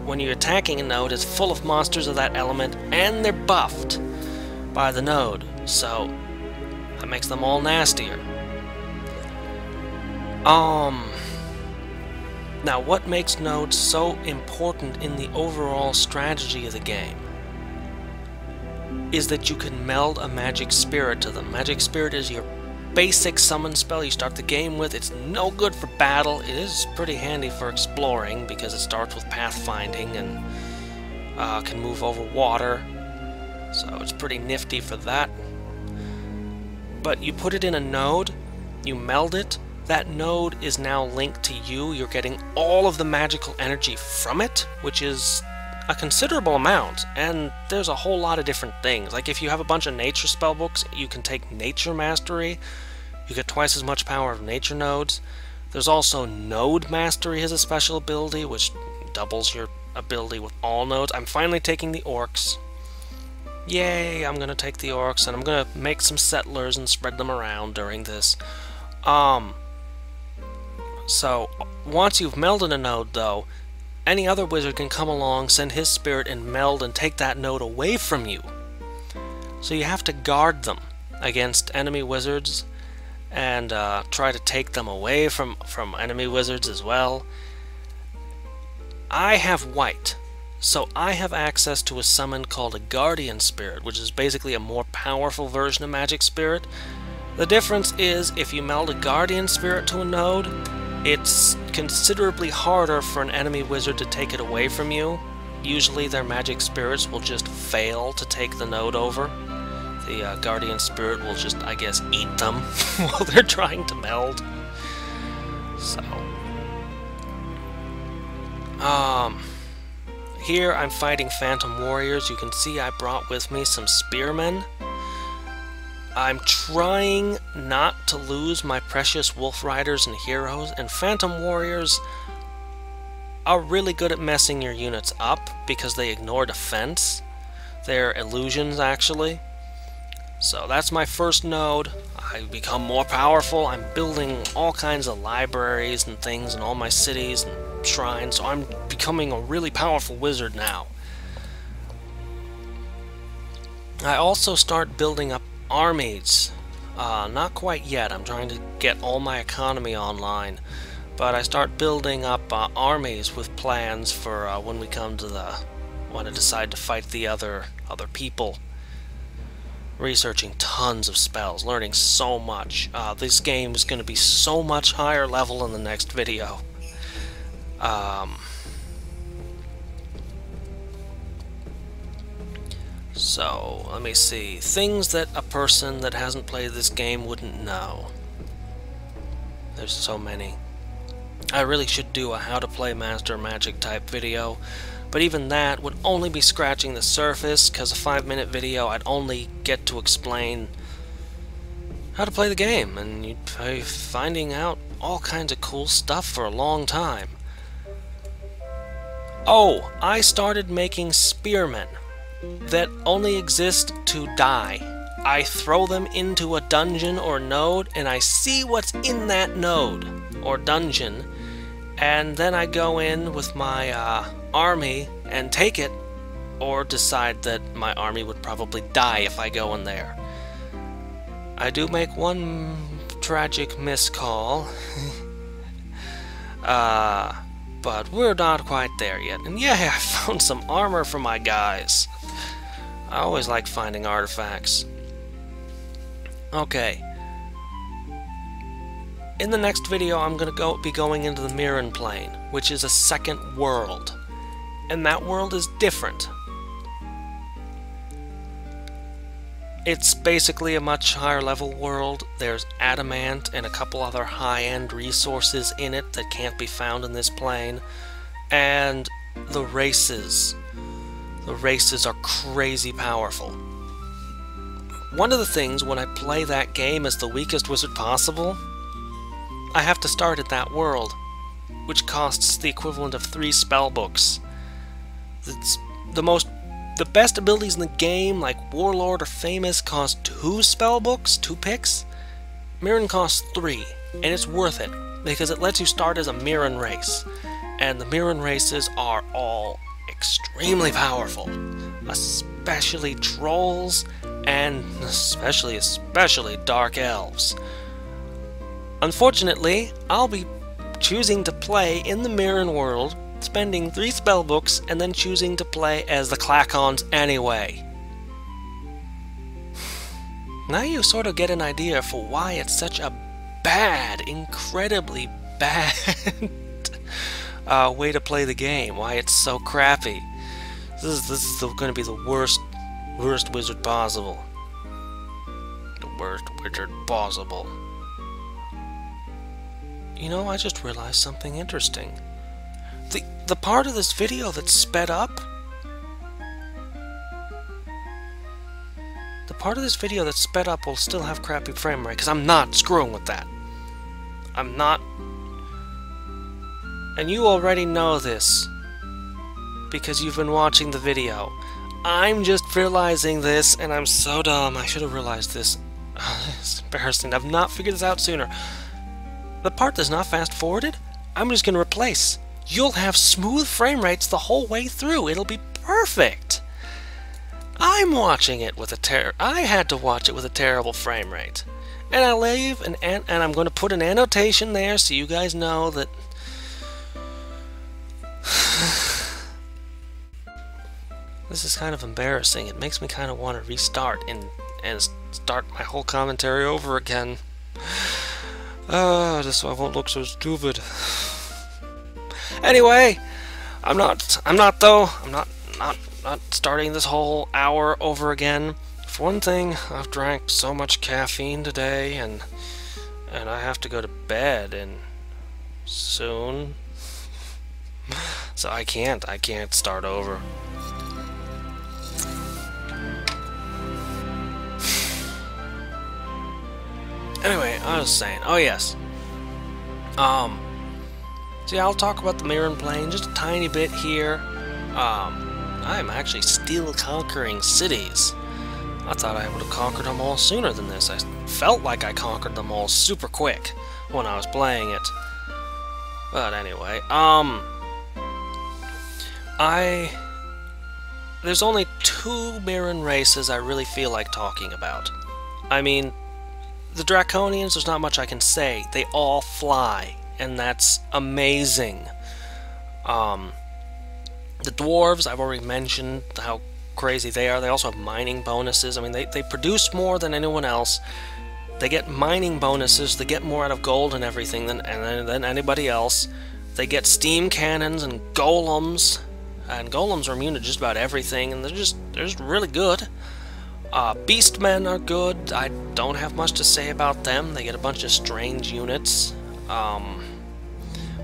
When you're attacking a node, it's full of monsters of that element, and they're buffed by the node, so that makes them all nastier. Now, what makes nodes so important in the overall strategy of the game is that you can meld a magic spirit to them. Magic spirit is your basic summon spell you start the game with. It's no good for battle. It is pretty handy for exploring because it starts with pathfinding and can move over water. So it's pretty nifty for that. But you put it in a node, you meld it, that node is now linked to you. You're getting all of the magical energy from it, which is a considerable amount, and there's a whole lot of different things. Like if you have a bunch of nature spellbooks, you can take Nature Mastery. You get twice as much power of nature nodes. There's also Node Mastery as a special ability, which doubles your ability with all nodes. I'm finally taking the orcs. Yay, I'm gonna take the orcs, and I'm gonna make some settlers and spread them around during this. So, once you've melded a node, though, any other wizard can come along, send his spirit, and meld and take that node away from you. So you have to guard them against enemy wizards and try to take them away from enemy wizards as well. I have white, so I have access to a summon called a Guardian Spirit, which is basically a more powerful version of Magic Spirit. The difference is if you meld a Guardian Spirit to a node, it's considerably harder for an enemy wizard to take it away from you. Usually their magic spirits will just fail to take the node over. The Guardian Spirit will just, I guess, eat them while they're trying to meld. So... here I'm fighting Phantom Warriors. You can see I brought with me some Spearmen. I'm trying not to lose my precious Wolf Riders and Heroes, and Phantom Warriors are really good at messing your units up because they ignore defense. They're illusions, actually. So that's my first node. I become more powerful. I'm building all kinds of libraries and things in all my cities and shrines, so I'm becoming a really powerful wizard now. I also start building up armies. Not quite yet. I'm trying to get all my economy online. But I start building up armies with plans for when we come to when I decide to fight the other people. Researching tons of spells, learning so much. This game is going to be so much higher level in the next video. So, let me see. Things that a person that hasn't played this game wouldn't know. There's so many. I really should do a how to play Master Magic type video, but even that would only be scratching the surface, because a 5-minute video I'd only get to explain how to play the game, and you'd be finding out all kinds of cool stuff for a long time. Oh, I started making spearmen that only exist to die. I throw them into a dungeon or node, and I see what's in that node or dungeon, and then I go in with my army and take it, or decide that my army would probably die if I go in there. I do make one tragic miscall, but we're not quite there yet. And yeah, I found some armor for my guys. I always like finding artifacts. Okay. In the next video, I'm going to be going into the Mirren Plane, which is a second world. And that world is different. It's basically a much higher level world. There's adamant and a couple other high-end resources in it that can't be found in this plane. And the races. The races are crazy powerful. One of the things when I play that game as the weakest wizard possible, I have to start at that world, which costs the equivalent of 3 spell books. It's the best abilities in the game, like Warlord or Famous, cost 2 spell books, 2 picks. Mirren costs 3, and it's worth it, because it lets you start as a Mirren race. And the Mirren races are all extremely powerful, especially trolls, and especially dark elves. Unfortunately, I'll be choosing to play in the Mirren world, spending 3 spellbooks, and then choosing to play as the Clackons anyway. Now you sort of get an idea for why it's such a bad, incredibly bad way to play the game, why it's so crappy. This is going to be the worst wizard possible. The worst wizard possible. You know, I just realized something interesting. The part of this video that's sped up, will still have crappy frame rate, because I'm not screwing with that. I'm not. And you already know this, because you've been watching the video. I'm just realizing this, and I'm so dumb. I should have realized this. It's embarrassing. I've not figured this out sooner. The part that's not fast-forwarded, I'm just going to replace. You'll have smooth frame rates the whole way through. It'll be perfect. I'm watching it with I had to watch it with a terrible frame rate. And I'll leave and I'm going to put an annotation there so you guys know that this is kind of embarrassing. It makes me kind of want to restart and start my whole commentary over again. Just so I won't look so stupid. Anyway, I'm not starting this whole hour over again. For one thing, I've drank so much caffeine today, and I have to go to bed soon. So I can't start over. Anyway, I was saying, oh yes. So yeah, I'll talk about the Mirren Plane just a tiny bit here. I'm actually still conquering cities. I thought I would have conquered them all sooner than this. I felt like I conquered them all super quick when I was playing it. But anyway, there's only 2 Mirren races I really feel like talking about. I mean, the Draconians, there's not much I can say. They all fly, and that's amazing. The dwarves, I've already mentioned how crazy they are. They also have mining bonuses. I mean, they produce more than anyone else. They get mining bonuses. They get more out of gold and everything than anybody else. They get steam cannons and golems. And golems are immune to just about everything, and they're just really good. Beastmen are good. I don't have much to say about them. They get a bunch of strange units.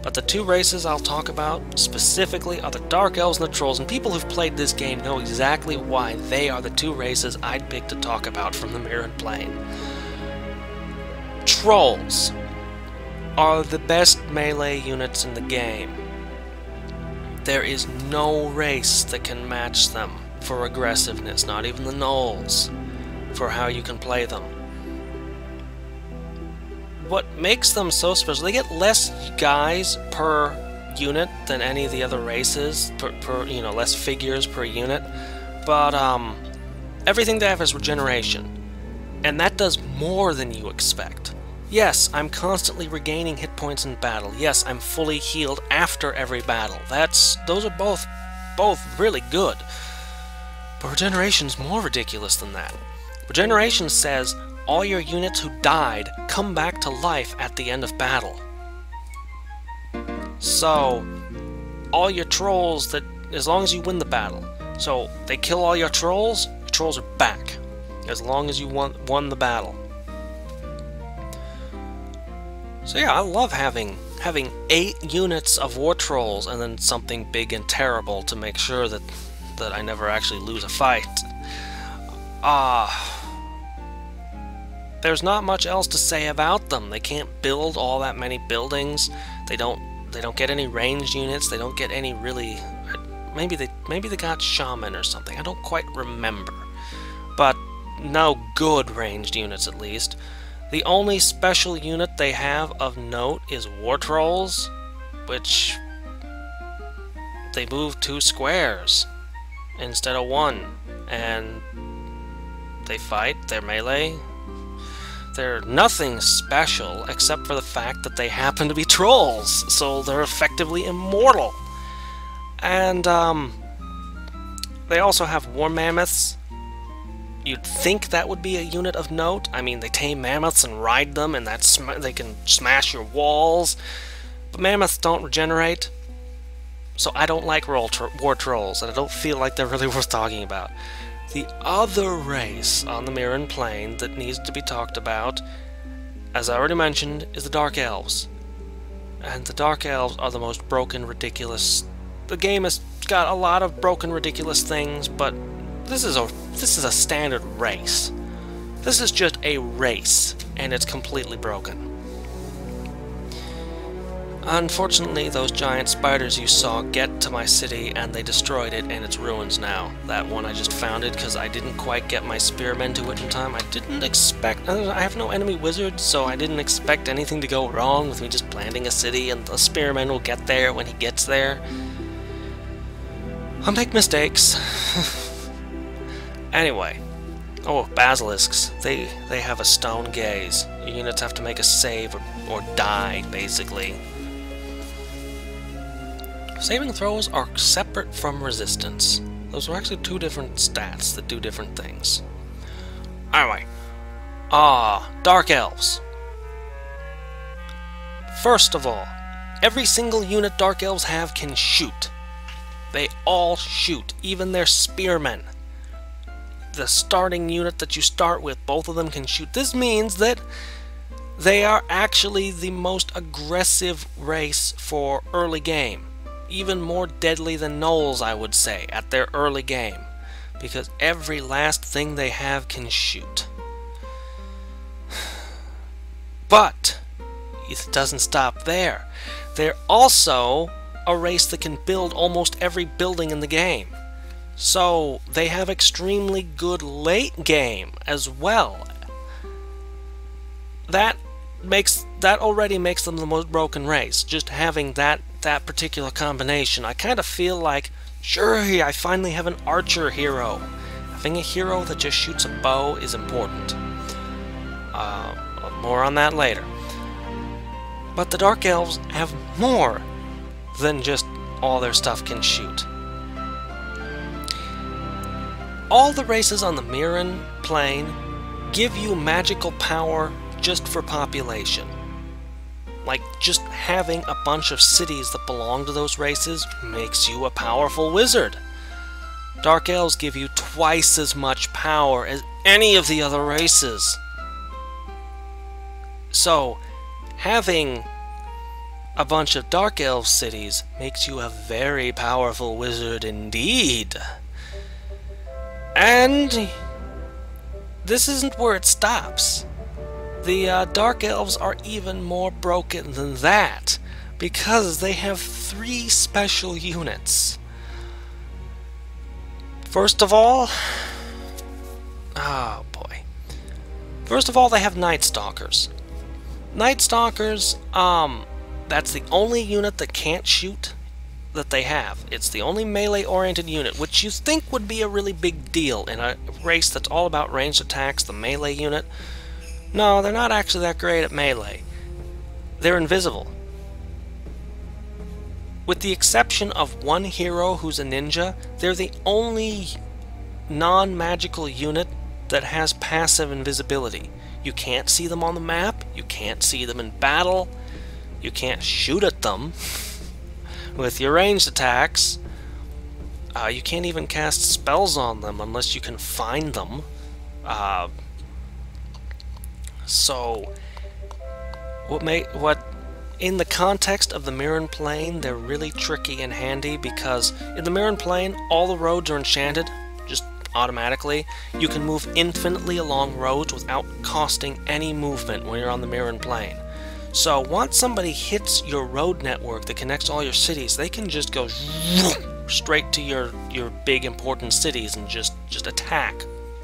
But the two races I'll talk about specifically are the Dark Elves and the Trolls, and people who've played this game know exactly why they are the two races I'd pick to talk about from the Mirren Plane. Trolls are the best melee units in the game. There is no race that can match them for aggressiveness, not even the Gnolls, for how you can play them. What makes them so special, they get less guys per unit than any of the other races, you know, less figures per unit, but everything they have is regeneration, and that does more than you expect. Yes, I'm constantly regaining hit points in battle. Yes, I'm fully healed after every battle. Those are both really good. But regeneration's more ridiculous than that. Regeneration says all your units who died come back to life at the end of battle. So, all your trolls as long as you win the battle. So, they kill all your trolls are back. As long as you won the battle. So yeah, I love having 8 units of war trolls and then something big and terrible to make sure that I never actually lose a fight. There's not much else to say about them. They can't build all that many buildings. They don't get any ranged units. They don't get any really... Maybe they got shaman or something. I don't quite remember. But no good ranged units, at least. The only special unit they have of note is war trolls, which they move 2 squares instead of 1, and they fight. They're melee. They're nothing special except for the fact that they happen to be trolls, so they're effectively immortal. And they also have war mammoths. You'd think that would be a unit of note. I mean, they tame mammoths and ride them, and they can smash your walls. But mammoths don't regenerate, so I don't like war trolls, and I don't feel like they're really worth talking about. The other race on the Mirren Plane that needs to be talked about, as I already mentioned, is the Dark Elves. And the Dark Elves are the most broken, ridiculous... The game has got a lot of broken, ridiculous things, but this is a standard race. This is just a race, and it's completely broken. Unfortunately, those giant spiders you saw get to my city, and they destroyed it, and it's ruins now. That one I just found it because I didn't quite get my spearmen to it in time. I didn't expect... I have no enemy wizards, so I didn't expect anything to go wrong with me just planting a city, and the spearman will get there when he gets there. I'll make mistakes. Anyway. Oh, basilisks. They have a stone gaze. Your units have to make a save or die, basically. Saving throws are separate from resistance. Those are actually 2 different stats that do different things. Anyway. Dark Elves. First of all, every single unit Dark Elves have can shoot. They all shoot, even their spearmen. The starting unit that you start with, both of them can shoot. This means that they are actually the most aggressive race for early game. Even more deadly than Gnolls, I would say, at their early game. Because every last thing they have can shoot. But it doesn't stop there. They're also a race that can build almost every building in the game. So they have extremely good late game as well. That already makes them the most broken race. Just having that particular combination. I kind of feel like, sure, I finally have an archer hero. Having a hero that just shoots a bow is important. More on that later. But the Dark Elves have more than just all their stuff can shoot. All the races on the Mirren Plane give you magical power just for population. Like, just having a bunch of cities that belong to those races makes you a powerful wizard. Dark Elves give you twice as much power as any of the other races. So, having a bunch of Dark Elf cities makes you a very powerful wizard indeed. And this isn't where it stops. The Dark Elves are even more broken than that, because they have 3 special units. First of all, oh boy. First of all, they have Night Stalkers. Night Stalkers, that's the only unit that can't shoot that they have. It's the only melee-oriented unit, which you think would be a really big deal in a race that's all about ranged attacks, the melee unit. No, they're not actually that great at melee. They're invisible. With the exception of one hero who's a ninja, they're the only non-magical unit that has passive invisibility. You can't see them on the map, you can't see them in battle, you can't shoot at them with your ranged attacks. You can't even cast spells on them unless you can find them. So, what in the context of the Mirren Plane, they're really tricky and handy, because in the Mirren Plane, all the roads are enchanted, just automatically. You can move infinitely along roads without costing any movement when you're on the Mirren Plane. So once somebody hits your road network that connects all your cities, they can just go straight to your big important cities and just attack.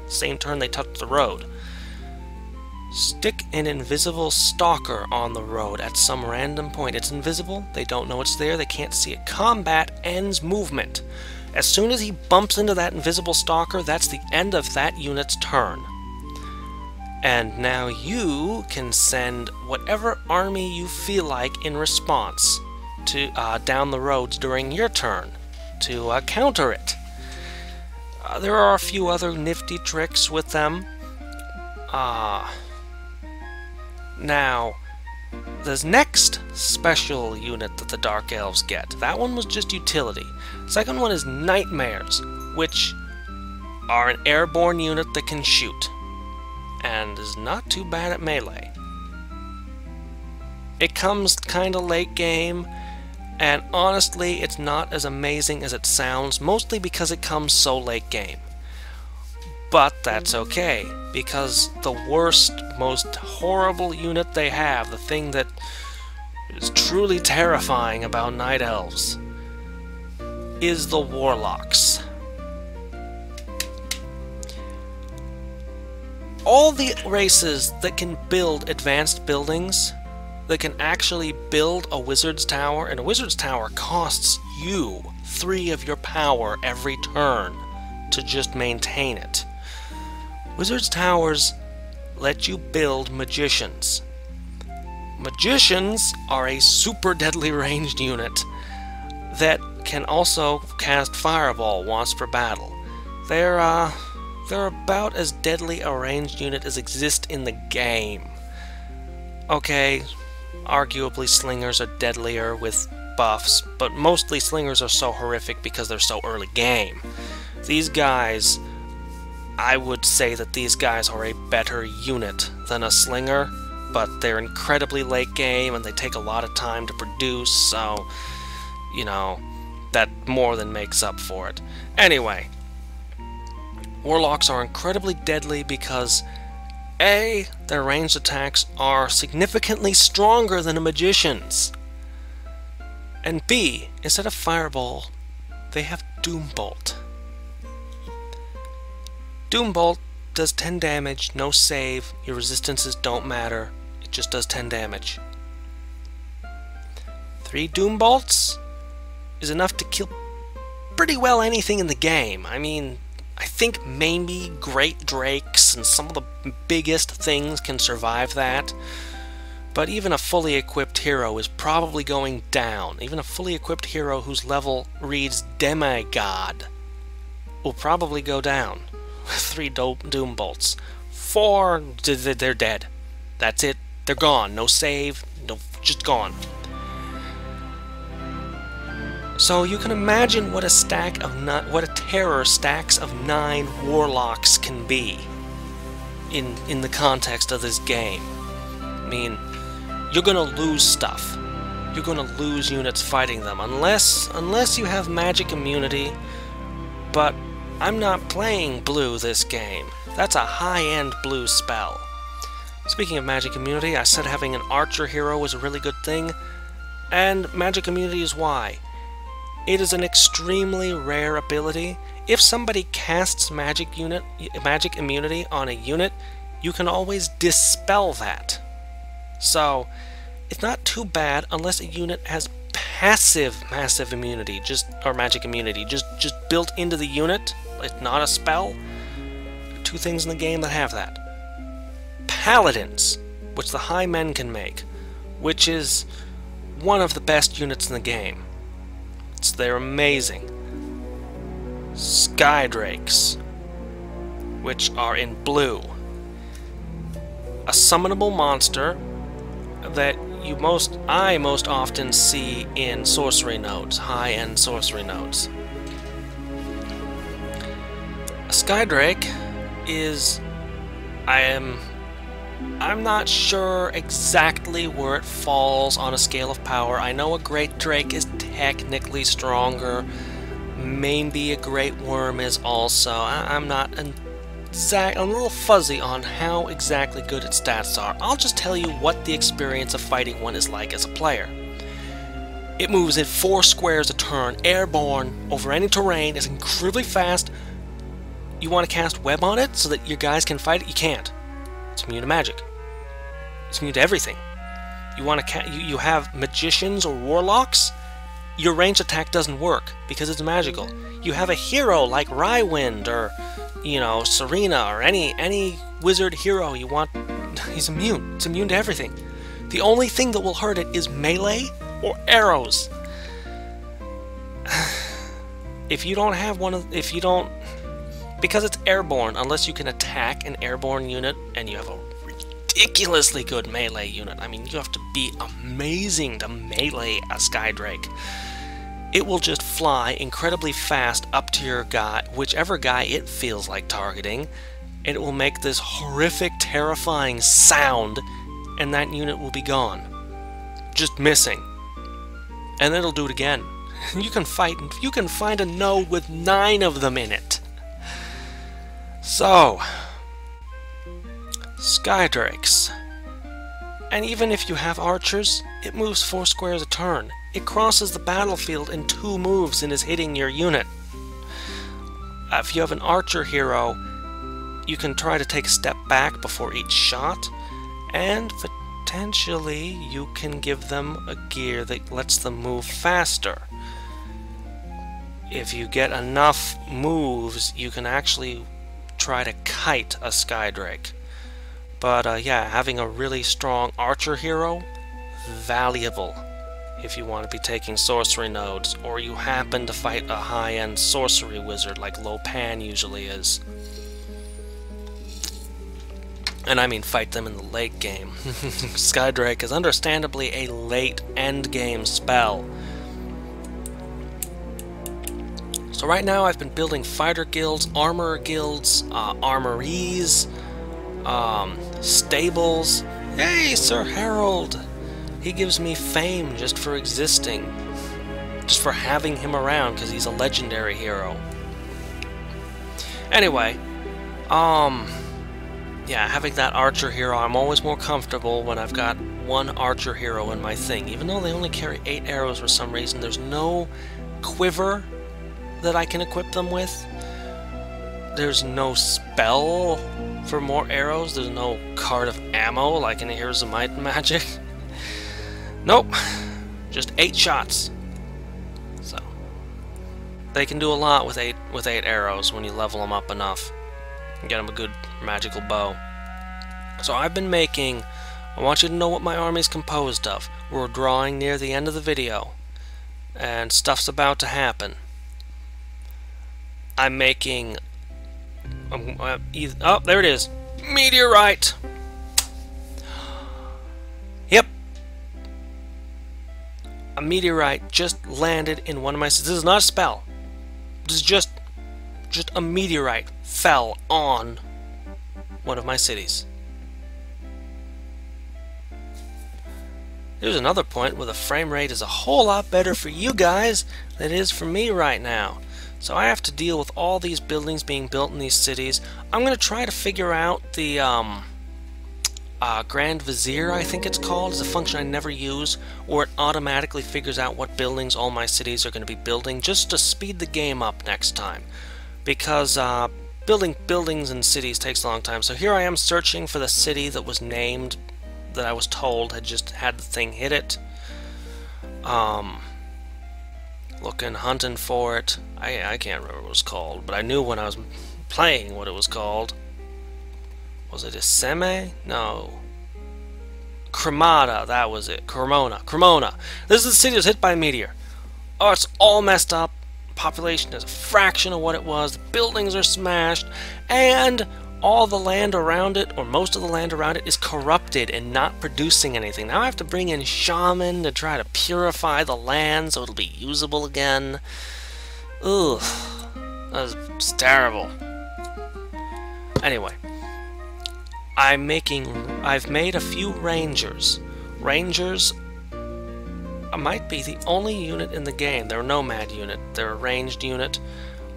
Same turn they touch the road. Stick an invisible stalker on the road at some random point. It's invisible, they don't know it's there, they can't see it. Combat ends movement. As soon as he bumps into that invisible stalker, that's the end of that unit's turn. And now you can send whatever army you feel like in response to down the roads during your turn to counter it. There are a few other nifty tricks with them. Now, the next special unit that the Dark Elves get, that one was just utility. Second one is Nightmares, which are an airborne unit that can shoot, and is not too bad at melee. It comes kinda late game, and honestly, it's not as amazing as it sounds, mostly because it comes so late game. But that's okay, because the worst, most horrible unit they have, the thing that is truly terrifying about Night Elves, is the Warlocks. All the races that can build advanced buildings, that can actually build a wizard's tower, and a wizard's tower costs you 3 of your power every turn to just maintain it. Wizard's towers let you build magicians. Magicians are a super deadly ranged unit that can also cast Fireball once per battle. They're about as deadly a ranged unit as exists in the game. Okay, arguably slingers are deadlier with buffs, but mostly slingers are so horrific because they're so early game. These guys, I would say that these guys are a better unit than a slinger, but they're incredibly late game and they take a lot of time to produce, so, you know, that more than makes up for it. Anyway, Warlocks are incredibly deadly because A, their ranged attacks are significantly stronger than a magician's, and B, instead of Fireball, they have Doombolt. Doombolt does 10 damage, no save, your resistances don't matter, it just does 10 damage. 3 Doombolts is enough to kill pretty well anything in the game. I mean, I think maybe Great Drakes and some of the biggest things can survive that, but even a fully equipped hero is probably going down. Even a fully equipped hero whose level reads Demigod will probably go down. 3 Doombolts. 4, they're dead. That's it. They're gone. No save. No, just gone. So you can imagine what a terror stacks of 9 Warlocks can be in the context of this game. I mean, you're gonna lose stuff. you're going to lose units fighting them, unless you have magic immunity. But I'm not playing blue this game. That's a high-end blue spell. Speaking of magic immunity, I said having an archer hero was a really good thing, and magic immunity is why. It is an extremely rare ability. If somebody casts magic immunity on a unit, you can always dispel that. So, it's not too bad unless a unit has passive massive immunity, or magic immunity, just built into the unit. It's not a spell. There are two things in the game that have that. Paladins, which the high men can make, which is one of the best units in the game. They're amazing. Skydrakes, which are in blue. A summonable monster that I most often see in sorcery nodes, high-end sorcery nodes. A Skydrake is... I'm not sure exactly where it falls on a scale of power. I know a Great Drake is technically stronger. Maybe a Great Worm is also. I'm not I'm a little fuzzy on how exactly good its stats are. I'll just tell you what the experience of fighting one is like as a player. It moves in 4 squares a turn, airborne, over any terrain, is incredibly fast. You want to cast web on it so that your guys can fight it? You can't. It's immune to magic. It's immune to everything. You want to you have magicians or warlocks? Your ranged attack doesn't work because it's magical. You have a hero like Raiwind or, you know, Serena or any wizard hero you want. He's immune. It's immune to everything. The only thing that will hurt it is melee or arrows. If you don't have one of, because it's airborne, unless you can attack an airborne unit and you have a ridiculously good melee unit. I mean, you have to be amazing to melee a Skydrake. It will just fly incredibly fast up to your guy, whichever guy it feels like targeting, and it will make this horrific, terrifying sound, and that unit will be gone. Just missing. And then it'll do it again. You can find a node with 9 of them in it. So, Skydrakes. And even if you have archers, it moves 4 squares a turn. It crosses the battlefield in 2 moves and is hitting your unit. If you have an archer hero, you can try to take a step back before each shot, and potentially you can give them a gear that lets them move faster. If you get enough moves, you can actually try to kite a Skydrake. But yeah, having a really strong archer hero, valuable if you want to be taking sorcery nodes, or you happen to fight a high-end sorcery wizard like Lopan usually is. And I mean fight them in the late game. Skydrake is understandably a late endgame spell. So right now I've been building fighter guilds, armorer guilds, armories, stables. Hey, Sir Harold! He gives me fame just for existing. Just for having him around, because he's a legendary hero. Anyway, yeah, having that archer hero, I'm always more comfortable when I've got one archer hero in my thing. Even though they only carry 8 arrows for some reason, there's no quiver that I can equip them with. There's no spell for more arrows. There's no card of ammo like in Heroes of Might and Magic. Nope. Just 8 shots. So they can do a lot with 8 arrows when you level them up enough. And get them a good magical bow. So I've been making... I want you to know what my army is composed of. We're drawing near the end of the video. And stuff's about to happen. I'm making... oh, there it is. Meteorite! Yep. A meteorite just landed in one of my... This is not a spell. This is just a meteorite fell on one of my cities. There's another point where the frame rate is a whole lot better for you guys than it is for me right now. So I have to deal with all these buildings being built in these cities. I'm going to try to figure out the Grand Vizier, I think it's called. It's a function I never use, or it automatically figures out what buildings all my cities are going to be building, just to speed the game up next time. Because building buildings and cities takes a long time. So here I am searching for the city that was named, that I was told had just had the thing hit it. Looking, hunting for it. I can't remember what it was called, but I knew when I was playing what it was called. Was it Iseme? No. Cremata, that was it. Cremona. This is the city that was hit by a meteor. Oh, it's all messed up. Population is a fraction of what it was. The buildings are smashed, and all the land around it, or most of the land around it, is corrupted and not producing anything. Now I have to bring in shaman to try to purify the land so it'll be usable again. Ugh, that's terrible. Anyway, I've made a few rangers. Rangers might be the only unit in the game. They're a nomad unit. They're a ranged unit.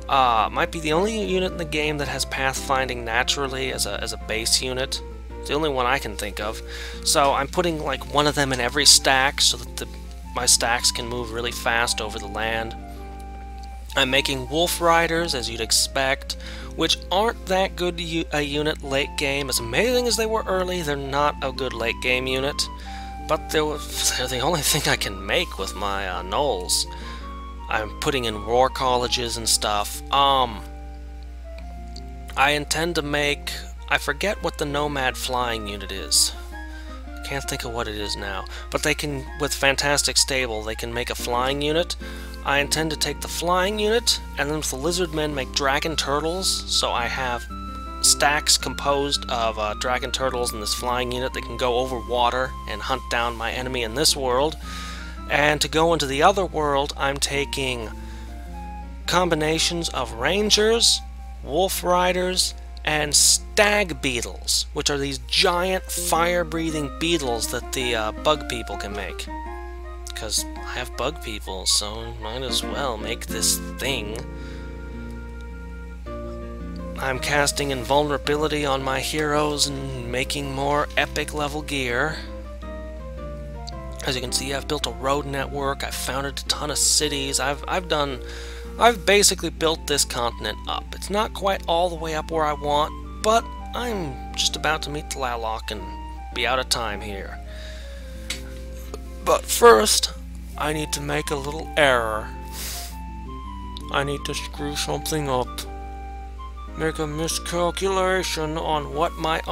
Might be the only unit in the game that has pathfinding naturally as a base unit. It's the only one I can think of. So I'm putting like one of them in every stack so that my stacks can move really fast over the land. I'm making wolf riders, as you'd expect, which aren't that good a unit late game. As amazing as they were early, they're not a good late game unit. But they're the only thing I can make with my gnolls. I'm putting in war colleges and stuff. I intend to make... I forget what the nomad flying unit is. Can't think of what it is now. But they can, with Fantastic Stable, they can make a flying unit. I intend to take the flying unit, and then with the lizard men make dragon turtles. So I have stacks composed of dragon turtles in this flying unit that can go over water and hunt down my enemy in this world. And to go into the other world, I'm taking combinations of rangers, wolf riders, and stag beetles, which are these giant fire-breathing beetles that the bug people can make. Because I have bug people, so might as well make this thing. I'm casting invulnerability on my heroes and making more epic level gear. As you can see, I've built a road network, I've founded a ton of cities, I've basically built this continent up. It's not quite all the way up where I want, but I'm just about to meet Tlaloc and be out of time here. But first, I need to make a little error. I need to screw something up. Make a miscalculation on what my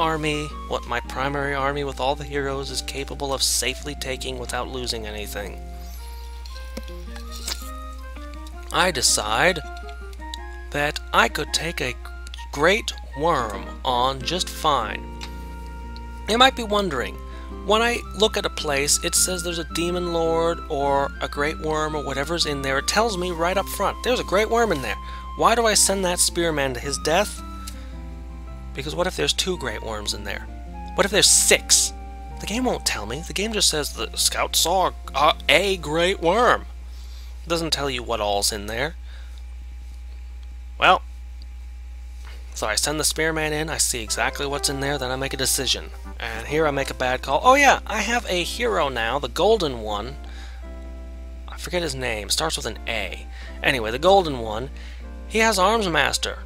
primary army with all the heroes is capable of safely taking without losing anything. I decide that I could take a great worm on just fine. You might be wondering, when I look at a place, it says there's a demon lord or a great worm or whatever's in there. It tells me right up front, there's a great worm in there. Why do I send that spearman to his death? Because what if there's 2 great worms in there? What if there's 6? The game won't tell me. The game just says the scout saw a great worm. It doesn't tell you what all's in there. Well, so I send the spearman in, I see exactly what's in there, then I make a decision. And here I make a bad call. Oh yeah, I have a hero now, the golden one. I forget his name, starts with an A. Anyway, the golden one. He has Arms Master.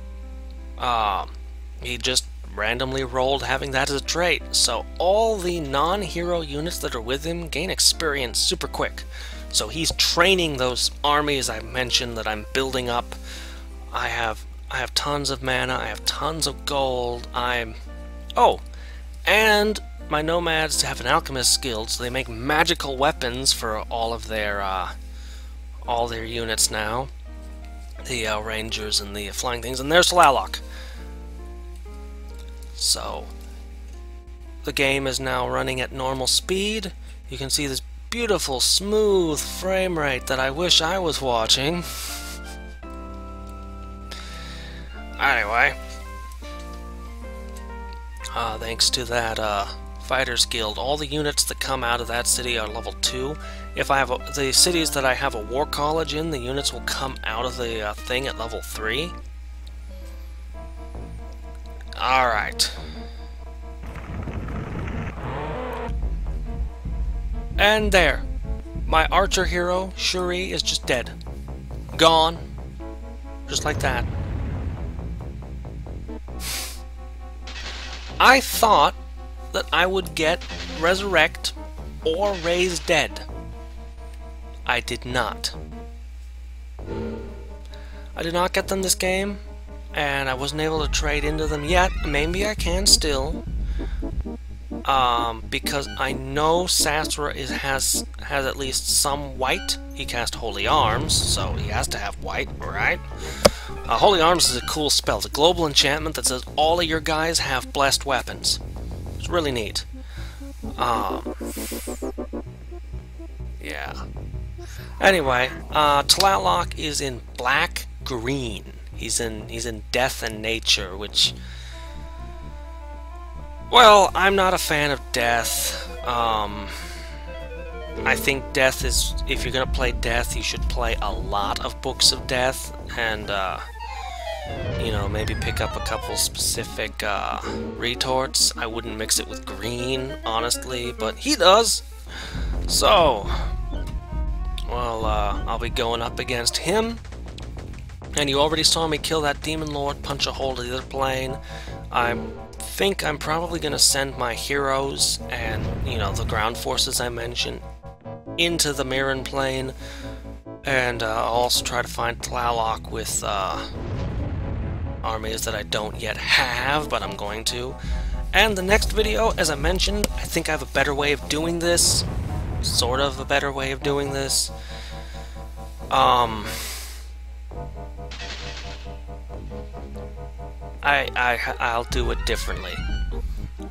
He just randomly rolled having that as a trait, so all the non-hero units that are with him gain experience super quick. So he's training those armies I mentioned that I'm building up. I have tons of mana, I have tons of gold, Oh! And my nomads have an alchemist guild, so they make magical weapons for all their units now. The rangers and the flying things, and there's Tlaloc. So, the game is now running at normal speed. You can see this beautiful, smooth frame rate that I wish I was watching. Anyway, thanks to that Fighters Guild. All the units that come out of that city are level 2. If I have the cities that I have a war college in, the units will come out of the thing at level 3. Alright. And there. My archer hero, Shuri, is just dead. Gone. Just like that. I thought that I would get Resurrect or Raise Dead. I did not. I did not get them this game, and I wasn't able to trade into them yet. Maybe I can still. Because I know Sasra has at least some white. He cast Holy Arms, so he has to have white, right? Holy Arms is a cool spell. It's a global enchantment that says all of your guys have blessed weapons. It's really neat. Yeah. Anyway, Tlaloc is in black-green. He's in Death and Nature, which... Well, I'm not a fan of Death. I think Death is... If you're gonna play Death, you should play a lot of Books of Death, and, you know, maybe pick up a couple specific, retorts. I wouldn't mix it with green, honestly, but he does! So... Well, I'll be going up against him. And you already saw me kill that Demon Lord, punch a hole to the other plane. I think I'm probably going to send my heroes and, you know, the ground forces I mentioned into the Mirren plane. And I'll also try to find Tlaloc with armies that I don't yet have, but I'm going to. And the next video, as I mentioned, I think I have a better way of doing this. Sort of a better way of doing this. I'll do it differently.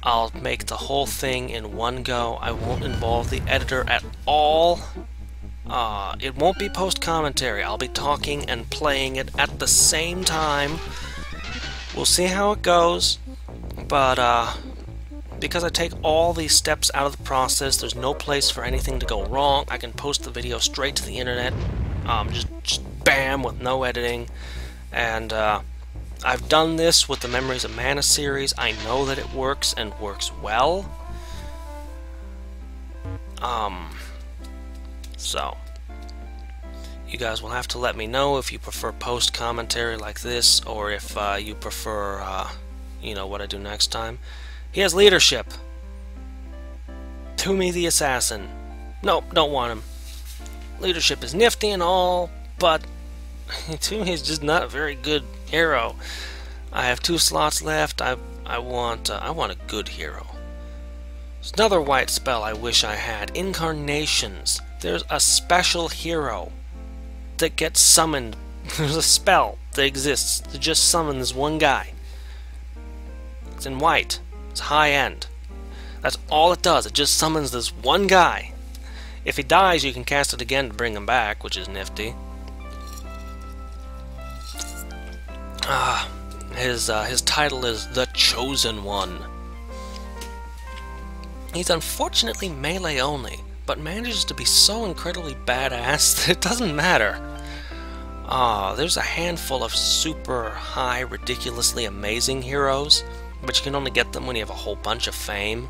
I'll make the whole thing in one go. I won't involve the editor at all. It won't be post-commentary. I'll be talking and playing it at the same time. We'll see how it goes, but because I take all these steps out of the process, there's no place for anything to go wrong. I can post the video straight to the internet, just bam, with no editing. And I've done this with the Memories of Mana series. I know that it works, and works well. So you guys will have to let me know if you prefer post-commentary like this, or if you prefer, you know, what I do next time. He has leadership. Toomey the Assassin. Nope, don't want him. Leadership is nifty and all, but Toomey is just not a very good hero. I have 2 slots left. I want a good hero. There's another white spell I wish I had. Incarnations. There's a special hero that gets summoned. There's a spell that exists to just summon this one guy. It's in white. It's high end. That's all it does. It just summons this one guy. If he dies, you can cast it again to bring him back, which is nifty. His title is The Chosen One. He's unfortunately melee only, but manages to be so incredibly badass that it doesn't matter. There's a handful of super high, ridiculously amazing heroes, but you can only get them when you have a whole bunch of fame.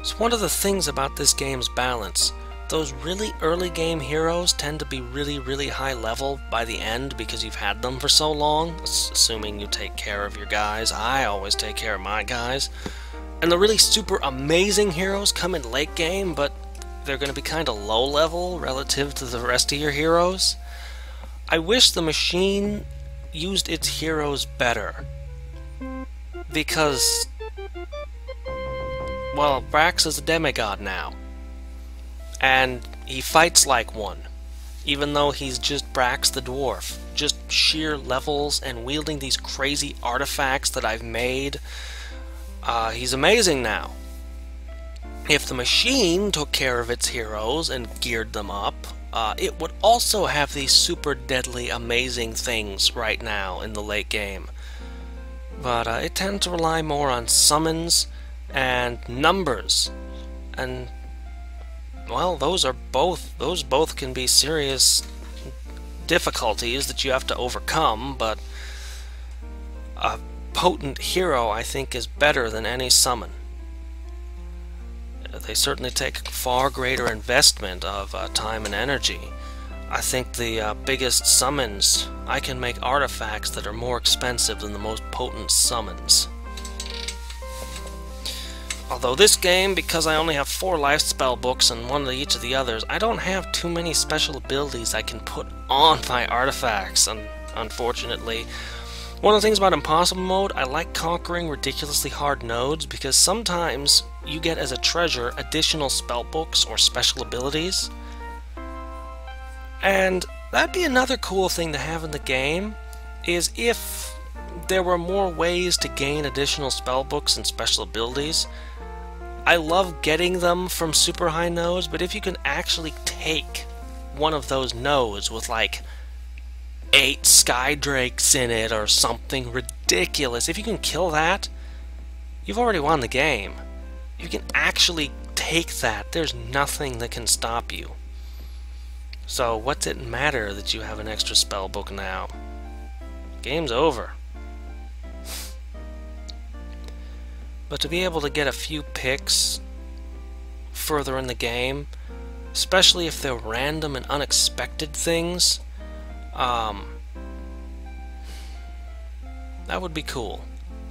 So one of the things about this game's balance, those really early game heroes tend to be really, really high level by the end because you've had them for so long, assuming you take care of your guys. I always take care of my guys. And the really super amazing heroes come in late game, but they're going to be kind of low level relative to the rest of your heroes. I wish the machine used its heroes better, because, well, Brax is a demigod now, and he fights like one, even though he's just Brax the Dwarf, just sheer levels and wielding these crazy artifacts that I've made. He's amazing now. If the machine took care of its heroes and geared them up, it would also have these super deadly amazing things right now in the late game. but it tends to rely more on summons and numbers, and well, those both can be serious difficulties that you have to overcome, but a potent hero, I think, is better than any summon. They certainly take far greater investment of time and energy. I think the biggest summons, I can make artifacts that are more expensive than the most potent summons. Although this game, because I only have 4 life spell books and one of each of the others, I don't have too many special abilities I can put on my artifacts, unfortunately. One of the things about Impossible Mode, I like conquering ridiculously hard nodes because sometimes you get as a treasure additional spell books or special abilities. And that'd be another cool thing to have in the game, is if there were more ways to gain additional spell books and special abilities. I love getting them from super high nodes, but if you can actually take one of those nodes with like 8 Sky Drakes in it or something ridiculous, if you can kill that, you've already won the game. You can actually take that. There's nothing that can stop you. So what's it matter that you have an extra spell book now? Game's over. But to be able to get a few picks further in the game, especially if they're random and unexpected things, that would be cool.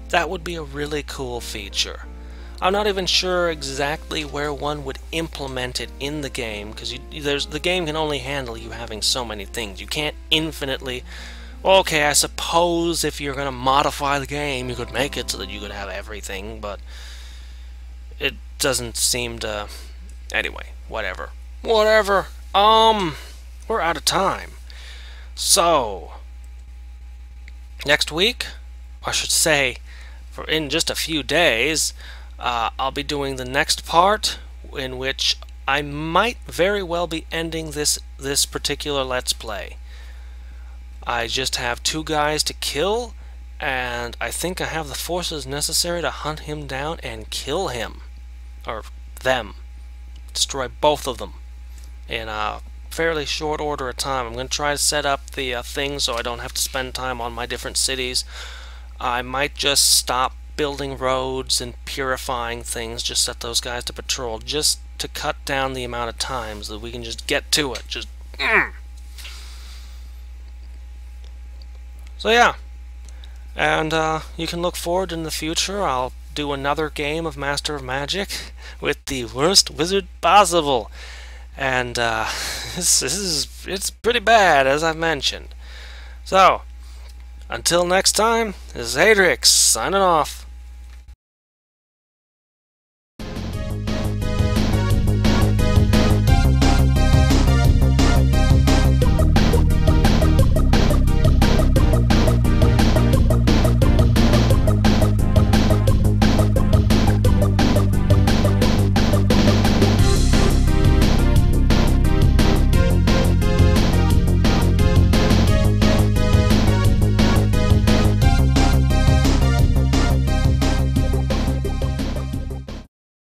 That would be a really cool feature. I'm not even sure exactly where one would implement it in the game, because the game can only handle you having so many things. You can't infinitely... Well, okay, I suppose if you're going to modify the game, you could make it so that you could have everything, but it doesn't seem to... Anyway, whatever. Whatever. We're out of time. So, next week, I should say, in just a few days, I'll be doing the next part, in which I might very well be ending this particular Let's Play. I just have 2 guys to kill, and I think I have the forces necessary to hunt him down and kill him. Or them. Destroy both of them in a fairly short order of time. I'm going to try to set up the thing so I don't have to spend time on my different cities. I might just stop building roads and purifying things, just set those guys to patrol, just to cut down the amount of time so that we can just get to it. Just... So yeah, and you can look forward in the future. I'll do another game of Master of Magic with the worst wizard possible, and it's pretty bad, as I've mentioned. So until next time, this is Hadrix signing off.